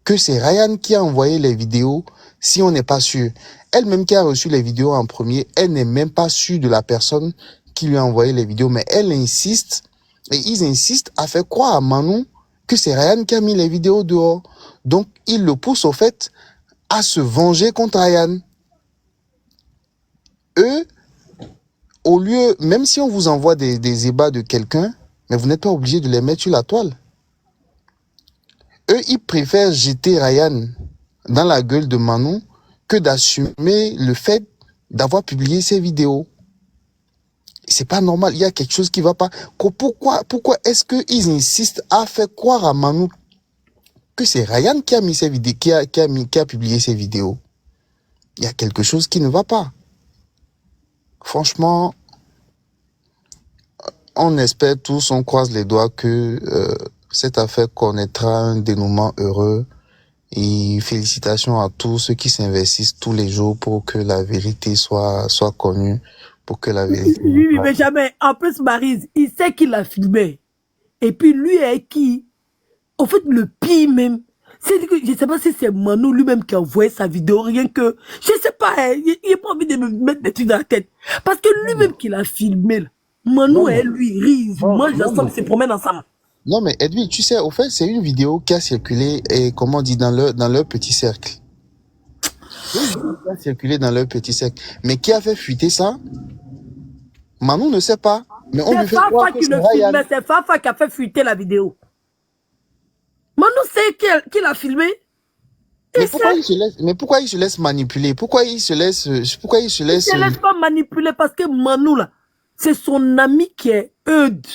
que c'est Ryan qui a envoyé les vidéos si on n'est pas sûr? Elle-même qui a reçu les vidéos en premier, elle n'est même pas sûre de la personne qui lui a envoyé les vidéos, mais elle insiste, et ils insistent à faire croire à Manon que c'est Ryan qui a mis les vidéos dehors. Donc, ils le poussent au fait à se venger contre Ryan. Eux, au lieu, même si on vous envoie des ébats de quelqu'un, mais vous n'êtes pas obligé de les mettre sur la toile. Eux, ils préfèrent jeter Ryan dans la gueule de Manon que d'assumer le fait d'avoir publié ces vidéos. C'est pas normal, il y a quelque chose qui va pas. Pourquoi est-ce qu'ils insistent à faire croire à Manon que c'est Ryan qui a mis ces vidéos, qui a publié ces vidéos? Il y a quelque chose qui ne va pas. Franchement, on espère tous, on croise les doigts que cette affaire connaîtra un dénouement heureux. Et félicitations à tous ceux qui s'investissent tous les jours pour que la vérité soit connue, pour que la vérité... Oui, mais jamais. En plus, Maryse, il sait qu'il a filmé. Et puis lui est qui? En fait, le pire même, c'est que je ne sais pas si c'est Manu lui-même qui a envoyé sa vidéo, rien que... Je ne sais pas, hein, il n'a pas envie de me mettre des trucs dans la tête. Parce que lui-même qui l'a filmé, là, Manu et lui rient, mangent ensemble, se promènent ensemble. Non, mais Edwin, tu sais, au fait, c'est une vidéo qui a circulé, et comment on dit, dans leur petit cercle. Une vidéo qui a circulé dans leur petit cercle. Mais qui a fait fuiter ça? Manon ne sait pas. Mais on lui fait croire que c'est Ryan. C'est Fafa qui a fait fuiter la vidéo. Manu sait qu'il a filmé. Mais pourquoi il se laisse manipuler? Pourquoi il se laisse... Il se laisse pas manipuler parce que Manu, là, c'est son ami qui est Eudes.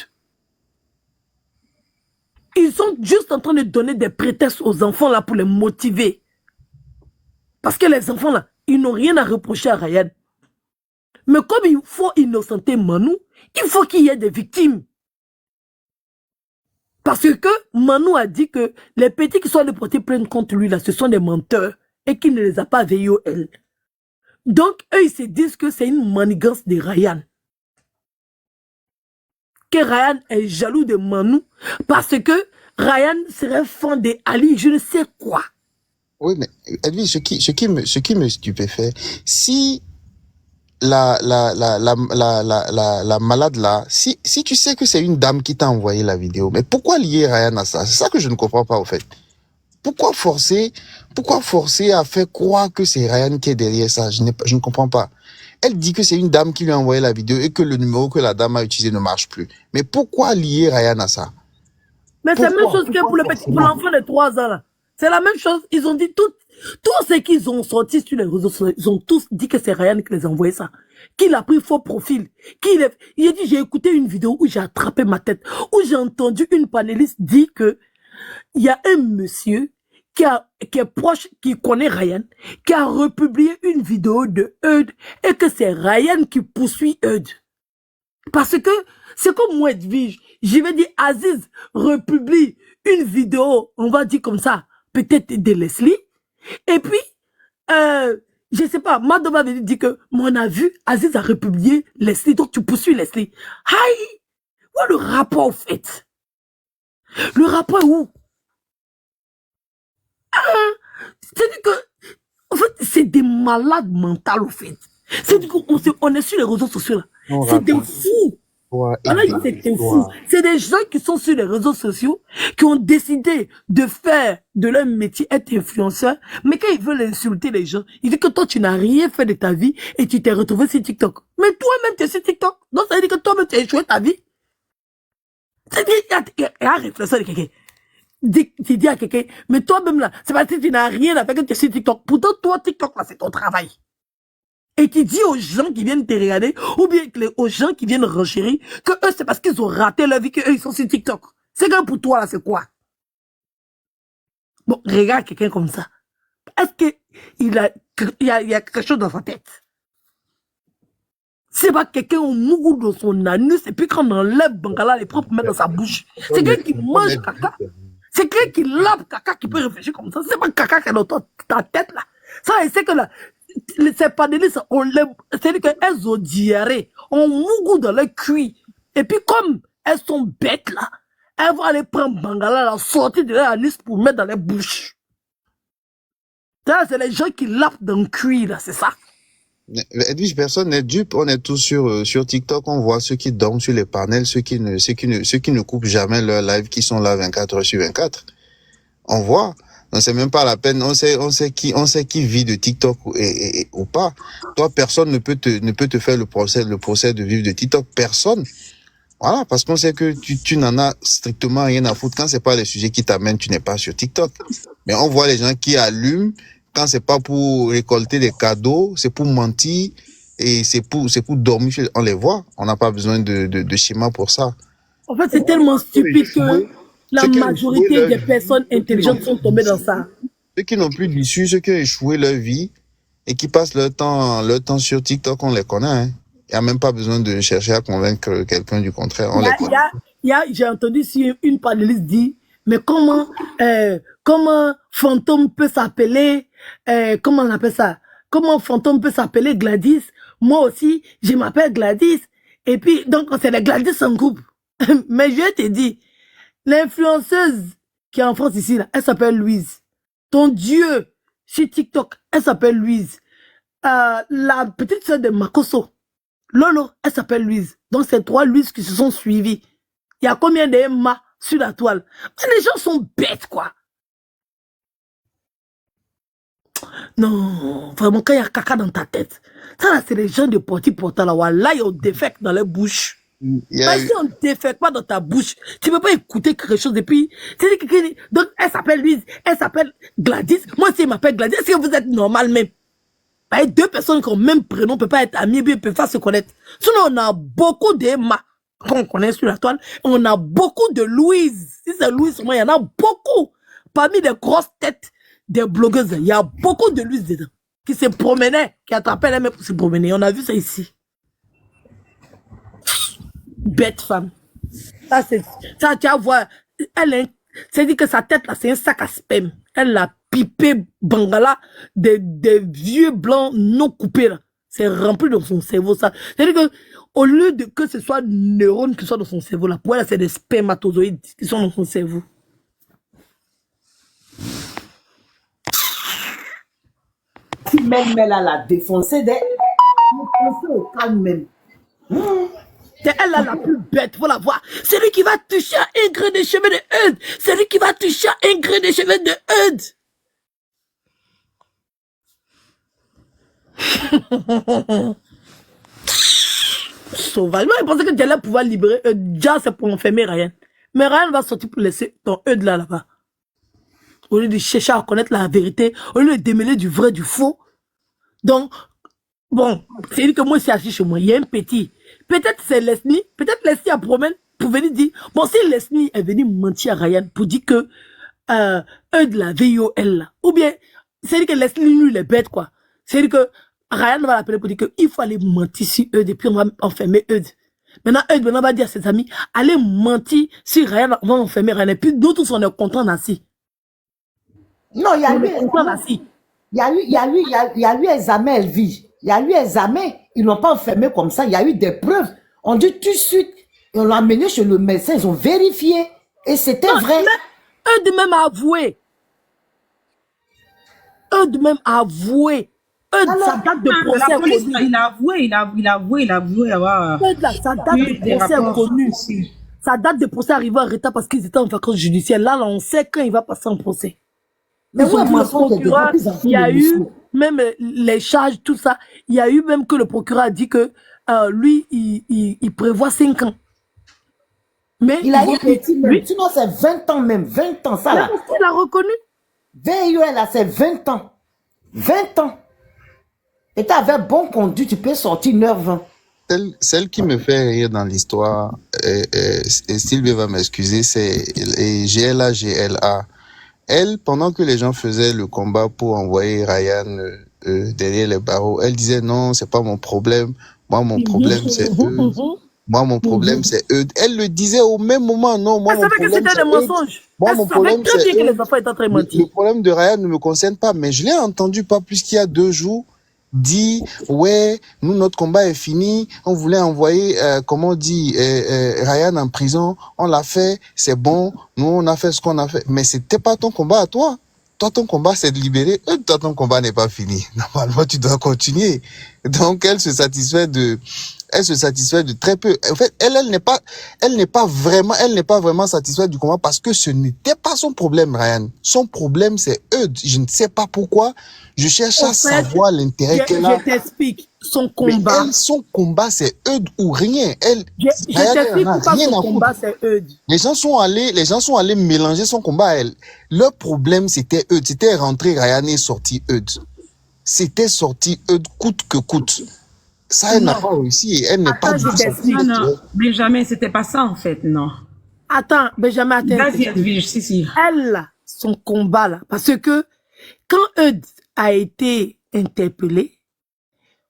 Ils sont juste en train de donner des prétextes aux enfants là pour les motiver. Parce que les enfants là, ils n'ont rien à reprocher à Ryan. Mais comme il faut innocenter Manu, il faut qu'il y ait des victimes. Parce que Manu a dit que les petits qui sont allés porter plainte contre lui là, ce sont des menteurs et qu'il ne les a pas veillés elle. Donc eux ils se disent que c'est une manigance de Ryan. Que Ryan est jaloux de Manu parce que Ryan serait fan de Ali, je ne sais quoi. Oui, mais Edwin, ce qui me stupéfait, si la malade là, si tu sais que c'est une dame qui t'a envoyé la vidéo, mais pourquoi lier Ryan à ça? C'est ça que je ne comprends pas, au fait. Pourquoi forcer à faire croire que c'est Ryan qui est derrière ça? Je ne comprends pas. Elle dit que c'est une dame qui lui a envoyé la vidéo et que le numéro que la dame a utilisé ne marche plus. Mais pourquoi lier Ryan à ça? Mais c'est la même chose que pour l'enfant de 3 ans là. C'est la même chose. Ils ont dit tout ce qu'ils ont sorti sur les réseaux sociaux, ils ont tous dit que c'est Ryan qui les a envoyé ça. Qu'il a pris faux profil. Il a dit, j'ai écouté une vidéo où j'ai attrapé ma tête, où j'ai entendu une panéliste dire que il y a un monsieur qui est proche, qui connaît Ryan, qui a republié une vidéo de Eudes et que c'est Ryan qui poursuit Eudes. Parce que c'est comme moi, Edwige, je vais dire Aziz republie une vidéo, on va dire comme ça, peut-être de Leslie, et puis, je sais pas, Madova avait dit que, mon a vu, Aziz a republié Leslie, donc tu poursuis Leslie. Aïe! Où est le rapport, au fait? Le rapport est où? C'est-à-dire que, en fait, c'est des malades mentaux, au fait. C'est-à-dire qu'on est sur les réseaux sociaux, là. C'est des fous. C'est des gens qui sont sur les réseaux sociaux, qui ont décidé de faire de leur métier être influenceur, mais quand ils veulent insulter les gens, ils disent que toi tu n'as rien fait de ta vie et tu t'es retrouvé sur TikTok. Mais toi-même tu es sur TikTok, donc ça veut dire que toi-même tu as échoué ta vie. C'est-à-dire, il y a réflexion de quelqu'un. Tu dis à quelqu'un, mais toi-même là, c'est parce que tu n'as rien à faire que tu es sur TikTok. Pourtant toi TikTok là c'est ton travail. Et tu dis aux gens qui viennent te regarder, ou bien aux gens qui viennent renchérir, que eux, c'est parce qu'ils ont raté leur vie, qu'eux, ils sont sur TikTok. C'est quand pour toi, là, c'est quoi? Bon, regarde quelqu'un comme ça. Est-ce qu'il y a quelque chose dans sa tête? C'est pas quelqu'un au mougou dans son anus et puis quand on enlève Bangala, les propres mettre dans sa bouche. C'est quelqu'un qui mange caca. C'est quelqu'un qui lave caca qui peut réfléchir comme ça. C'est pas caca qui est dans ta tête là. Ça, c'est que là, ces panélistes, c'est-à-dire qu'elles ont diarrhée, on mougou dans le cuit. Et puis comme elles sont bêtes là, elles vont aller prendre Bangala, la sortir de leur anus pour mettre dans les bouches. Ça, c'est les gens qui lavent dans le cuit là, c'est ça. Edwige, personne n'est dupe. On est tous sur TikTok. On voit ceux qui dorment sur les panels, ceux qui ne coupent jamais leur live, qui sont là 24 heures sur 24. On voit. Donc c'est même pas la peine. On sait qui vit de TikTok ou pas. Toi, personne ne peut te faire le procès de vivre de TikTok. Personne. Voilà. Parce qu'on sait que tu n'en as strictement rien à foutre. Quand c'est pas les sujets qui t'amènent, tu n'es pas sur TikTok. Mais on voit les gens qui allument. Quand c'est pas pour récolter des cadeaux, c'est pour mentir et c'est pour dormir. On les voit. On n'a pas besoin de schéma pour ça. En fait, c'est tellement stupide que la majorité des personnes intelligentes sont tombées dans ça. Ceux qui n'ont plus d'issue, ceux qui ont échoué leur vie et qui passent leur temps sur TikTok, on les connaît. Hein. Il n'y a même pas besoin de chercher à convaincre quelqu'un du contraire. On les connaît. J'ai entendu si une panéliste dit, mais comment Fantôme peut s'appeler, comment on appelle ça? Comment Fantôme peut s'appeler Gladys? Moi aussi, je m'appelle Gladys. Et puis, donc, c'est les Gladys en groupe. Mais je te dis, l'influenceuse qui est en France ici, là, elle s'appelle Louise. Ton Dieu, sur TikTok, elle s'appelle Louise. La petite sœur de Makoso, Lolo, elle s'appelle Louise. Donc, c'est 3 Louises qui se sont suivies. Il y a combien d'Emma sur la toile? Mais les gens sont bêtes, quoi. Non, vraiment, quand il y a caca dans ta tête, ça là, c'est les gens de porti-portant là, là, ils ont des défects dans leur bouche. Mais si on ne défecte pas dans ta bouche, tu ne peux pas écouter quelque chose et puis, donc, elle s'appelle Louise, elle s'appelle Gladys, moi aussi, elle m'appelle Gladys, est-ce que vous êtes normal même? 2 personnes qui ont le même prénom ne peuvent pas être amies, puis ne peuvent pas se connaître. Sinon, on a beaucoup d'Emma qu'on connaît sur la toile, on a beaucoup de Louise. Si c'est Louise, moi, il y en a beaucoup. Parmi les grosses têtes des blogueuses, il y a beaucoup de Louise dedans, qui se promenaient, qui attrapaient les mecs pour se promener. On a vu ça ici. Bête femme. Ça, tu vas voir, c'est dit que sa tête là, c'est un sac à sperme. Elle a pipé Bangala des vieux blancs non coupés là. C'est rempli dans son cerveau ça. C'est-à-dire que au lieu de que ce soit neurones qui soient dans son cerveau là, pour elle c'est des spermatozoïdes qui sont dans son cerveau. Si même elle a la défoncée, au calme même. C'est elle là la plus bête, faut la voir. C'est lui qui va toucher un grain de cheveux de Eudes. C'est lui qui va toucher un grain de cheveux de Eudes. Sauvage. Moi, je pensais que tu allais pouvoir libérer Eudes. Déjà, c'est pour enfermer Ryan. Mais Ryan va sortir pour laisser ton Eudes là-bas. Au lieu de chercher à connaître la vérité, au lieu de démêler du vrai du faux. Donc, bon, c'est dit que moi, c'est assis chez moi. Il y a un petit. Peut-être c'est Leslie. Peut-être Leslie a promène pour venir dire. Bon, si Leslie est venu mentir à Ryan pour dire que Eudes la VIOL là. Ou bien, c'est dit que Leslie, lui, il est bête, quoi. C'est dit que Ryan va l'appeler pour dire qu'il faut aller mentir sur Eudes et puis on va enfermer Eudes. Maintenant, Eudes va dire à ses amis, allez mentir sur Ryan, on va enfermer Ryan. Et puis nous tous, on est contents d'assis. Non, il y a eu. Il y a eu examen, elle vit. Il y a eu examen. Ils l'ont pas enfermé comme ça. Il y a eu des preuves. On dit tout de suite. On l'a amené chez le médecin. Ils ont vérifié. Et c'était vrai. Eudes même a avoué. Eudes même a avoué. Eudes, sa date de procès est connue. Il a avoué avoir. Eudes, sa date de procès est connue. Sa date de procès arrive en retard parce qu'ils étaient en vacances judiciaires. Là, on sait quand il va passer en procès. Mais oui, le procureur, il y a eu même les charges, tout ça. Il y a eu même que le procureur a dit que lui, il prévoit 5 ans. Mais il a eu petit même. Sinon, c'est 20 ans même. 20 ans, ça là. Il a reconnu. VIOL, là, c'est 20 ans. 20 ans. Et tu avais bon conduit, tu peux sortir 9 ans. Celle qui me fait rire dans l'histoire, et Sylvie va m'excuser, c'est GLA. Elle, pendant que les gens faisaient le combat pour envoyer Ryan derrière les barreaux, elle disait non, c'est pas mon problème. Moi, mon problème, c'est eux. Moi, mon problème, c'est eux. Elle le disait au même moment. Non, moi, Elle mon savait que problème, c'était c'est des eux. mensonges. Moi, Elle mon savait problème, très c'est bien que eux. les enfants étaient en train de Le mentir. problème de Ryan ne me concerne pas, mais je l'ai entendu pas plus qu'il y a 2 jours dit, ouais, nous, notre combat est fini. On voulait envoyer, comment on dit, Ryan en prison. On l'a fait. C'est bon. Nous, on a fait ce qu'on a fait. Mais c'était pas ton combat à toi. Toi, ton combat, c'est de libérer. Toi, ton combat n'est pas fini. Normalement, tu dois continuer. Donc, elle se satisfait de très peu. En fait, elle n'est pas vraiment satisfaite du combat parce que ce n'était pas son problème, Ryan. Son problème, c'est eux. Je ne sais pas pourquoi. Je cherche à savoir l'intérêt qu'elle a. Je t'explique. Son Mais combat. elle, son combat, c'est Eudes ou rien. Je Ryan, t'explique elle en a pourquoi rien son à combat, foutre. c'est Eudes. Les gens sont allés mélanger son combat à elle. Leur problème, c'était Eudes. C'était rentrer Ryan et sorti Eudes. C'était sorti Eudes coûte que coûte. Ça, elle n'a pas réussi. Elle n'est pas Attends, du je tout t'explique. Non, satisfaite. non, Benjamin, c'était pas ça en fait, non. Attends, Benjamin, attends. Vas-y, Edwige, si. Elle, là, son combat, là, parce que quand Eudes a été interpellé,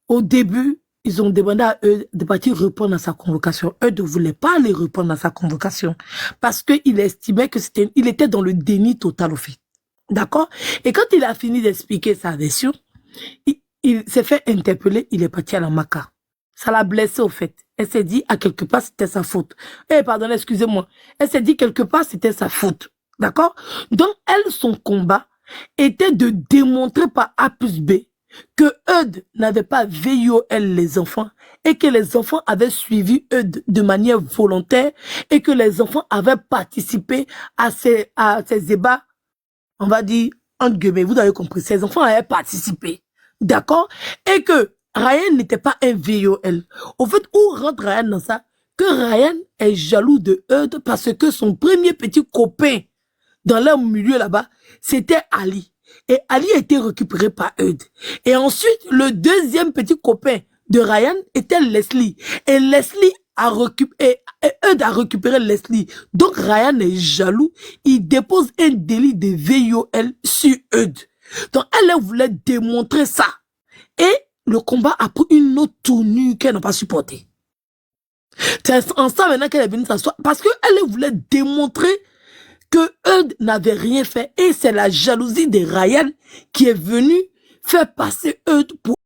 au début, ils ont demandé à Eudes de partir répondre à sa convocation. Eudes ne voulait pas aller répondre à sa convocation parce qu'il estimait que il était dans le déni total au fait. D'accord? Et quand il a fini d'expliquer sa version, il s'est fait interpeller, il est parti à la Maca. Ça l'a blessé au fait. Elle s'est dit, à quelque part, c'était sa faute. Pardon, excusez-moi. Elle s'est dit, quelque part, c'était sa faute. D'accord? Donc, elle, son combat était de démontrer par A plus B que Eudes n'avait pas VIOL les enfants et que les enfants avaient suivi Eudes de manière volontaire et que les enfants avaient participé à ces débats, on va dire, entre guillemets, vous avez compris, ces enfants avaient participé. D'accord? Et que Ryan n'était pas un VIOL. Au fait, où rentre Ryan dans ça? Que Ryan est jaloux de Eudes parce que son premier petit copain dans leur milieu là-bas, c'était Ali. Et Ali a été récupéré par Eudes. Et ensuite, le deuxième petit copain de Ryan était Leslie. Et Leslie a récupéré, Eudes a récupéré Leslie. Donc Ryan est jaloux. Il dépose un délit de VIOL sur Eudes. Donc elle voulait démontrer ça. Et le combat a pris une autre tournure qu'elle n'a pas supportée. C'est en ça maintenant qu'elle est venue s'asseoir. Parce qu'elle voulait démontrer que Eudes n'avait rien fait. Et c'est la jalousie de Ryan qui est venue faire passer Eudes pour